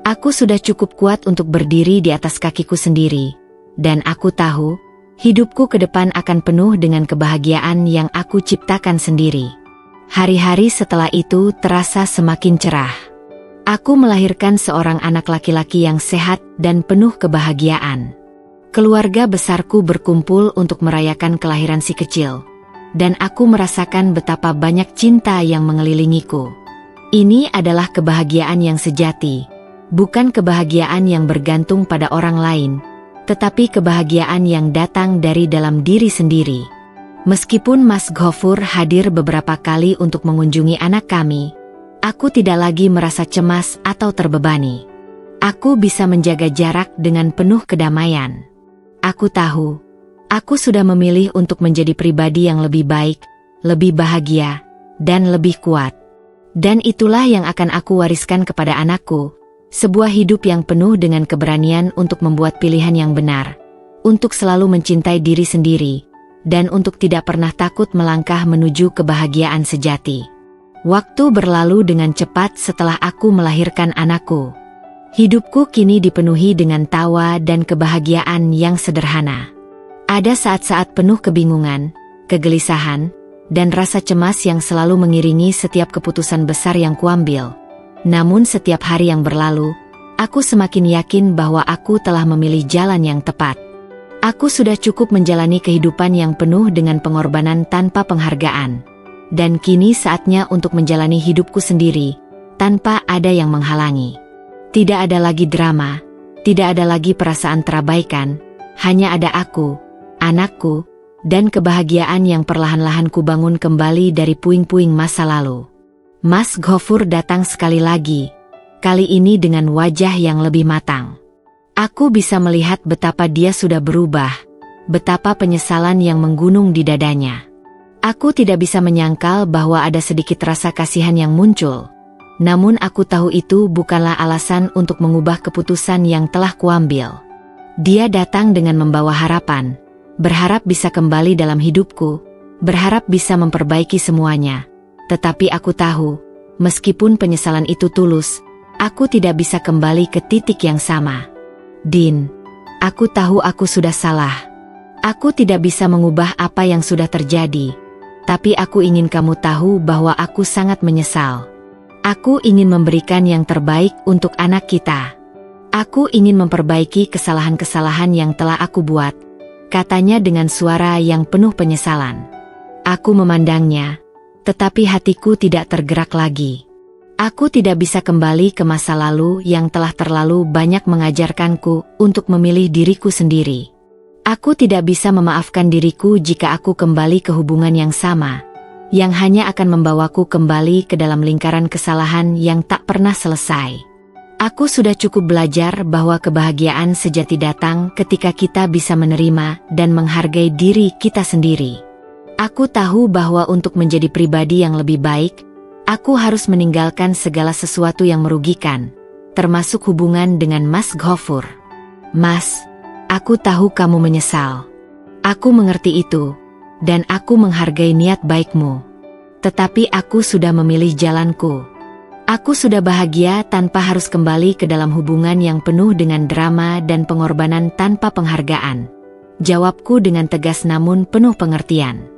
[SPEAKER 1] Aku sudah cukup kuat untuk berdiri di atas kakiku sendiri, dan aku tahu, hidupku ke depan akan penuh dengan kebahagiaan yang aku ciptakan sendiri. Hari-hari setelah itu terasa semakin cerah. Aku melahirkan seorang anak laki-laki yang sehat dan penuh kebahagiaan. Keluarga besarku berkumpul untuk merayakan kelahiran si kecil, dan aku merasakan betapa banyak cinta yang mengelilingiku. Ini adalah kebahagiaan yang sejati, bukan kebahagiaan yang bergantung pada orang lain, tetapi kebahagiaan yang datang dari dalam diri sendiri. Meskipun Mas Ghafur hadir beberapa kali untuk mengunjungi anak kami, aku tidak lagi merasa cemas atau terbebani. Aku bisa menjaga jarak dengan penuh kedamaian. Aku tahu, aku sudah memilih untuk menjadi pribadi yang lebih baik, lebih bahagia, dan lebih kuat. Dan itulah yang akan aku wariskan kepada anakku. Sebuah hidup yang penuh dengan keberanian untuk membuat pilihan yang benar, untuk selalu mencintai diri sendiri, dan untuk tidak pernah takut melangkah menuju kebahagiaan sejati. Waktu berlalu dengan cepat setelah aku melahirkan anakku. Hidupku kini dipenuhi dengan tawa dan kebahagiaan yang sederhana. Ada saat-saat penuh kebingungan, kegelisahan, dan rasa cemas yang selalu mengiringi setiap keputusan besar yang kuambil. Namun setiap hari yang berlalu, aku semakin yakin bahwa aku telah memilih jalan yang tepat. Aku sudah cukup menjalani kehidupan yang penuh dengan pengorbanan tanpa penghargaan. Dan kini saatnya untuk menjalani hidupku sendiri, tanpa ada yang menghalangi. Tidak ada lagi drama, tidak ada lagi perasaan terabaikan, hanya ada aku, anakku, dan kebahagiaan yang perlahan-lahan kubangun kembali dari puing-puing masa lalu. Mas Ghafoor datang sekali lagi, kali ini dengan wajah yang lebih matang. Aku bisa melihat betapa dia sudah berubah, betapa penyesalan yang menggunung di dadanya. Aku tidak bisa menyangkal bahwa ada sedikit rasa kasihan yang muncul. Namun aku tahu itu bukanlah alasan untuk mengubah keputusan yang telah kuambil. Dia datang dengan membawa harapan, berharap bisa kembali dalam hidupku, berharap bisa memperbaiki semuanya. Tetapi aku tahu, meskipun penyesalan itu tulus, aku tidak bisa kembali ke titik yang sama. Din, aku tahu aku sudah salah. Aku tidak bisa mengubah apa yang sudah terjadi, tapi aku ingin kamu tahu bahwa aku sangat menyesal. Aku ingin memberikan yang terbaik untuk anak kita. Aku ingin memperbaiki kesalahan-kesalahan yang telah aku buat, katanya dengan suara yang penuh penyesalan. Aku memandangnya, tetapi hatiku tidak tergerak lagi. Aku tidak bisa kembali ke masa lalu yang telah terlalu banyak mengajarkanku untuk memilih diriku sendiri. Aku tidak bisa memaafkan diriku jika aku kembali ke hubungan yang sama, yang hanya akan membawaku kembali ke dalam lingkaran kesalahan yang tak pernah selesai. Aku sudah cukup belajar bahwa kebahagiaan sejati datang ketika kita bisa menerima dan menghargai diri kita sendiri. Aku tahu bahwa untuk menjadi pribadi yang lebih baik, aku harus meninggalkan segala sesuatu yang merugikan, termasuk hubungan dengan Mas Ghafoor. Mas, aku tahu kamu menyesal. Aku mengerti itu. Dan aku menghargai niat baikmu. Tetapi aku sudah memilih jalanku. Aku sudah bahagia tanpa harus kembali ke dalam hubungan yang penuh dengan drama dan pengorbanan tanpa penghargaan. Jawabku dengan tegas namun penuh pengertian.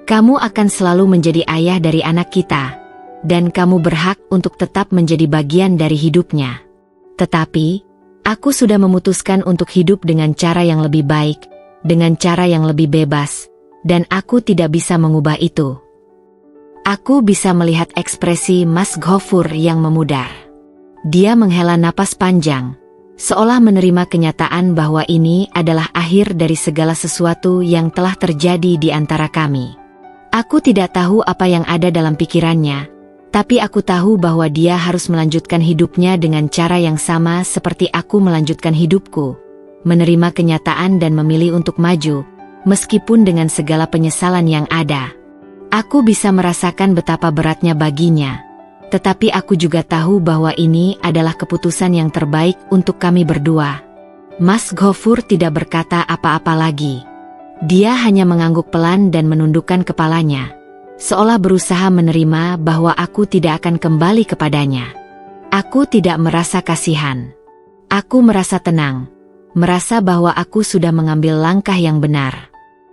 [SPEAKER 1] Kamu akan selalu menjadi ayah dari anak kita, dan kamu berhak untuk tetap menjadi bagian dari hidupnya. Tetapi, aku sudah memutuskan untuk hidup dengan cara yang lebih baik, dengan cara yang lebih bebas, dan aku tidak bisa mengubah itu. Aku bisa melihat ekspresi Mas Ghafoor yang memudar. Dia menghela napas panjang, seolah menerima kenyataan bahwa ini adalah akhir dari segala sesuatu yang telah terjadi di antara kami. Aku tidak tahu apa yang ada dalam pikirannya, tapi aku tahu bahwa dia harus melanjutkan hidupnya dengan cara yang sama seperti aku melanjutkan hidupku, menerima kenyataan dan memilih untuk maju, meskipun dengan segala penyesalan yang ada. Aku bisa merasakan betapa beratnya baginya, tetapi aku juga tahu bahwa ini adalah keputusan yang terbaik untuk kami berdua. Mas Ghafoor tidak berkata apa-apa lagi. Dia hanya mengangguk pelan dan menundukkan kepalanya, seolah berusaha menerima bahwa aku tidak akan kembali kepadanya. Aku tidak merasa kasihan. Aku merasa tenang, merasa bahwa aku sudah mengambil langkah yang benar.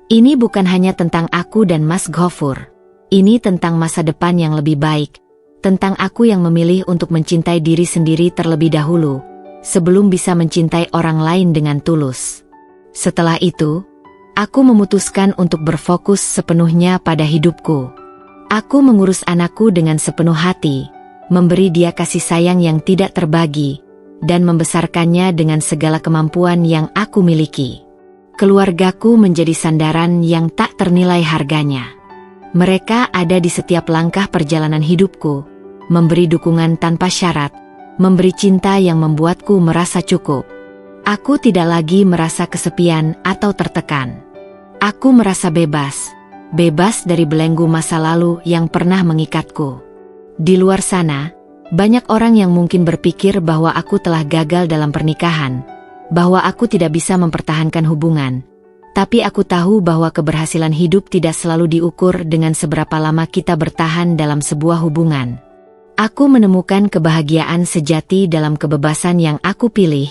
[SPEAKER 1] Ini bukan hanya tentang aku dan Mas Ghafoor. Ini tentang masa depan yang lebih baik, tentang aku yang memilih untuk mencintai diri sendiri terlebih dahulu, sebelum bisa mencintai orang lain dengan tulus. Setelah itu, aku memutuskan untuk berfokus sepenuhnya pada hidupku. Aku mengurus anakku dengan sepenuh hati, memberi dia kasih sayang yang tidak terbagi, dan membesarkannya dengan segala kemampuan yang aku miliki. Keluargaku menjadi sandaran yang tak ternilai harganya. Mereka ada di setiap langkah perjalanan hidupku, memberi dukungan tanpa syarat, memberi cinta yang membuatku merasa cukup. Aku tidak lagi merasa kesepian atau tertekan. Aku merasa bebas, bebas dari belenggu masa lalu yang pernah mengikatku. Di luar sana, banyak orang yang mungkin berpikir bahwa aku telah gagal dalam pernikahan, bahwa aku tidak bisa mempertahankan hubungan. Tapi aku tahu bahwa keberhasilan hidup tidak selalu diukur dengan seberapa lama kita bertahan dalam sebuah hubungan. Aku menemukan kebahagiaan sejati dalam kebebasan yang aku pilih,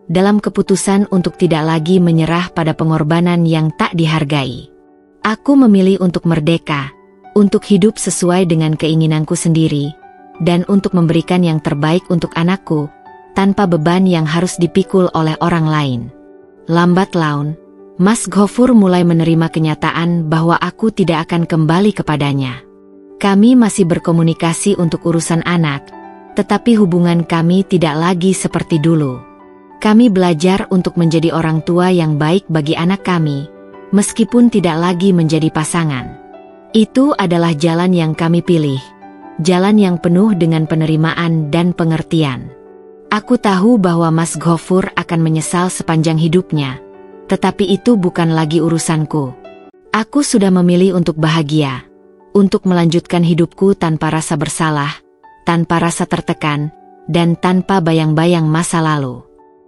[SPEAKER 1] dalam keputusan untuk tidak lagi menyerah pada pengorbanan yang tak dihargai. Aku memilih untuk merdeka, untuk hidup sesuai dengan keinginanku sendiri, dan untuk memberikan yang terbaik untuk anakku, tanpa beban yang harus dipikul oleh orang lain. Lambat laun, Mas Ghafur mulai menerima kenyataan bahwa aku tidak akan kembali kepadanya. Kami masih berkomunikasi untuk urusan anak, tetapi hubungan kami tidak lagi seperti dulu. Kami belajar untuk menjadi orang tua yang baik bagi anak kami, meskipun tidak lagi menjadi pasangan. Itu adalah jalan yang kami pilih, jalan yang penuh dengan penerimaan dan pengertian. Aku tahu bahwa Mas Ghafur akan menyesal sepanjang hidupnya, tetapi itu bukan lagi urusanku. Aku sudah memilih untuk bahagia, untuk melanjutkan hidupku tanpa rasa bersalah, tanpa rasa tertekan, dan tanpa bayang-bayang masa lalu.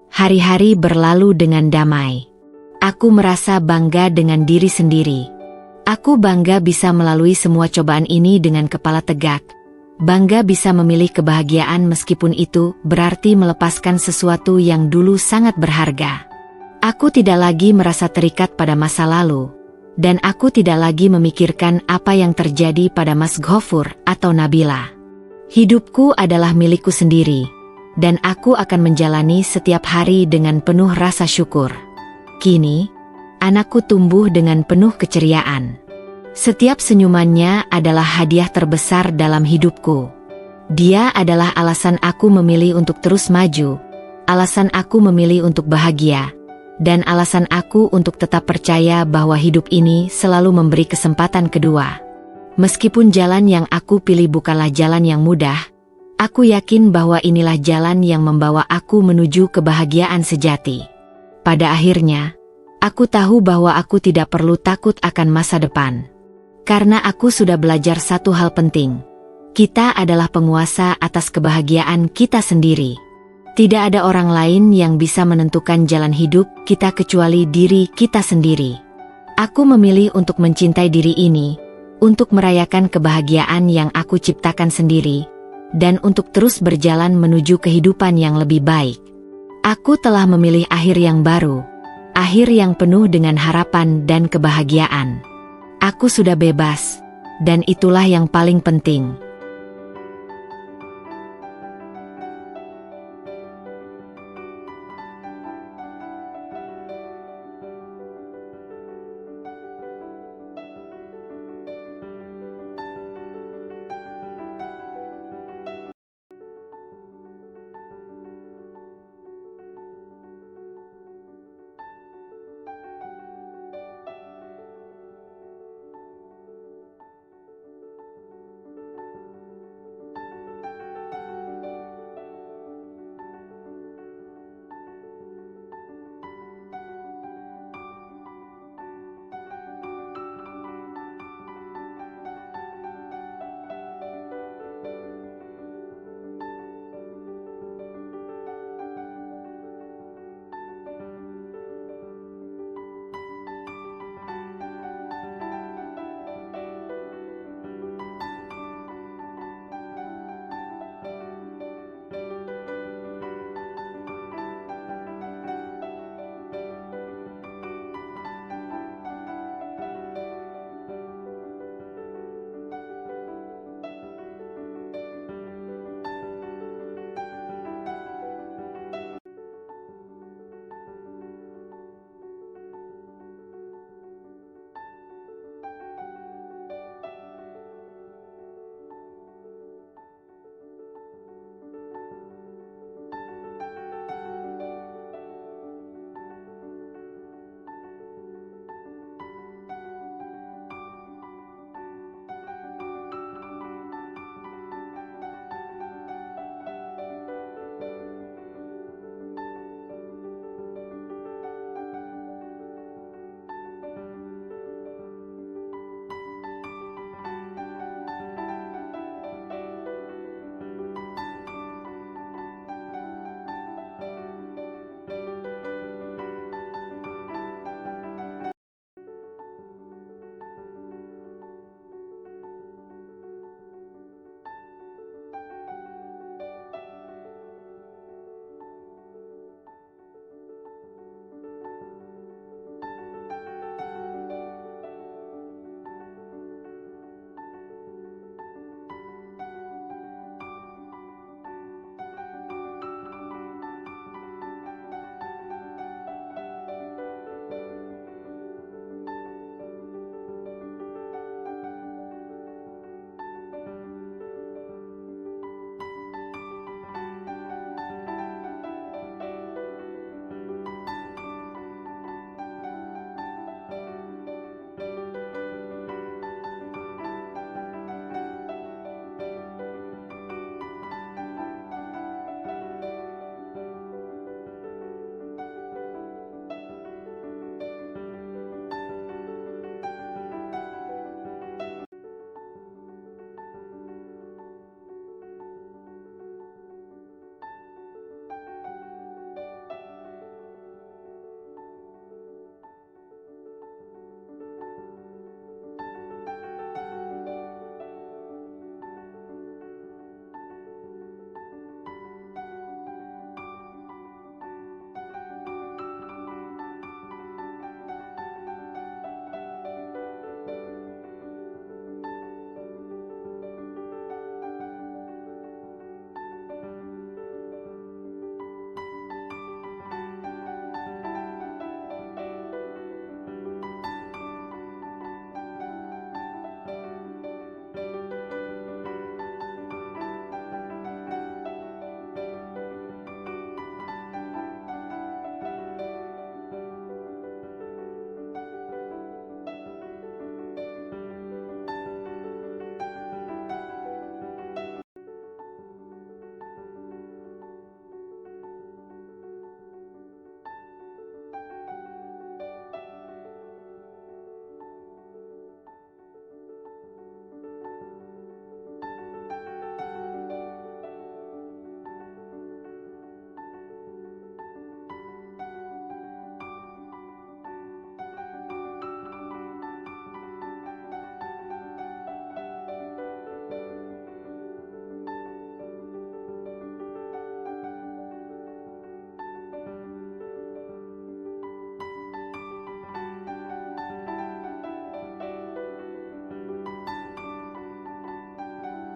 [SPEAKER 1] Hari-hari berlalu dengan damai. Aku merasa bangga dengan diri sendiri. Aku bangga bisa melalui semua cobaan ini dengan kepala tegak. Bangga bisa memilih kebahagiaan meskipun itu berarti melepaskan sesuatu yang dulu sangat berharga. Aku tidak lagi merasa terikat pada masa lalu, dan aku tidak lagi memikirkan apa yang terjadi pada Mas Ghafur atau Nabila. Hidupku adalah milikku sendiri, dan aku akan menjalani setiap hari dengan penuh rasa syukur. Kini, anakku tumbuh dengan penuh keceriaan. Setiap senyumannya adalah hadiah terbesar dalam hidupku. Dia adalah alasan aku memilih untuk terus maju, alasan aku memilih untuk bahagia, dan alasan aku untuk tetap percaya bahwa hidup ini selalu memberi kesempatan kedua. Meskipun jalan yang aku pilih bukanlah jalan yang mudah, aku yakin bahwa inilah jalan yang membawa aku menuju kebahagiaan sejati. Pada akhirnya, aku tahu bahwa aku tidak perlu takut akan masa depan. Karena aku sudah belajar satu hal penting. Kita adalah penguasa atas kebahagiaan kita sendiri. Tidak ada orang lain yang bisa menentukan jalan hidup kita kecuali diri kita sendiri. Aku memilih untuk mencintai diri ini, untuk merayakan kebahagiaan yang aku ciptakan sendiri, dan untuk terus berjalan menuju kehidupan yang lebih baik. Aku telah memilih akhir yang baru, akhir yang penuh dengan harapan dan kebahagiaan. Aku sudah bebas, dan itulah yang paling penting.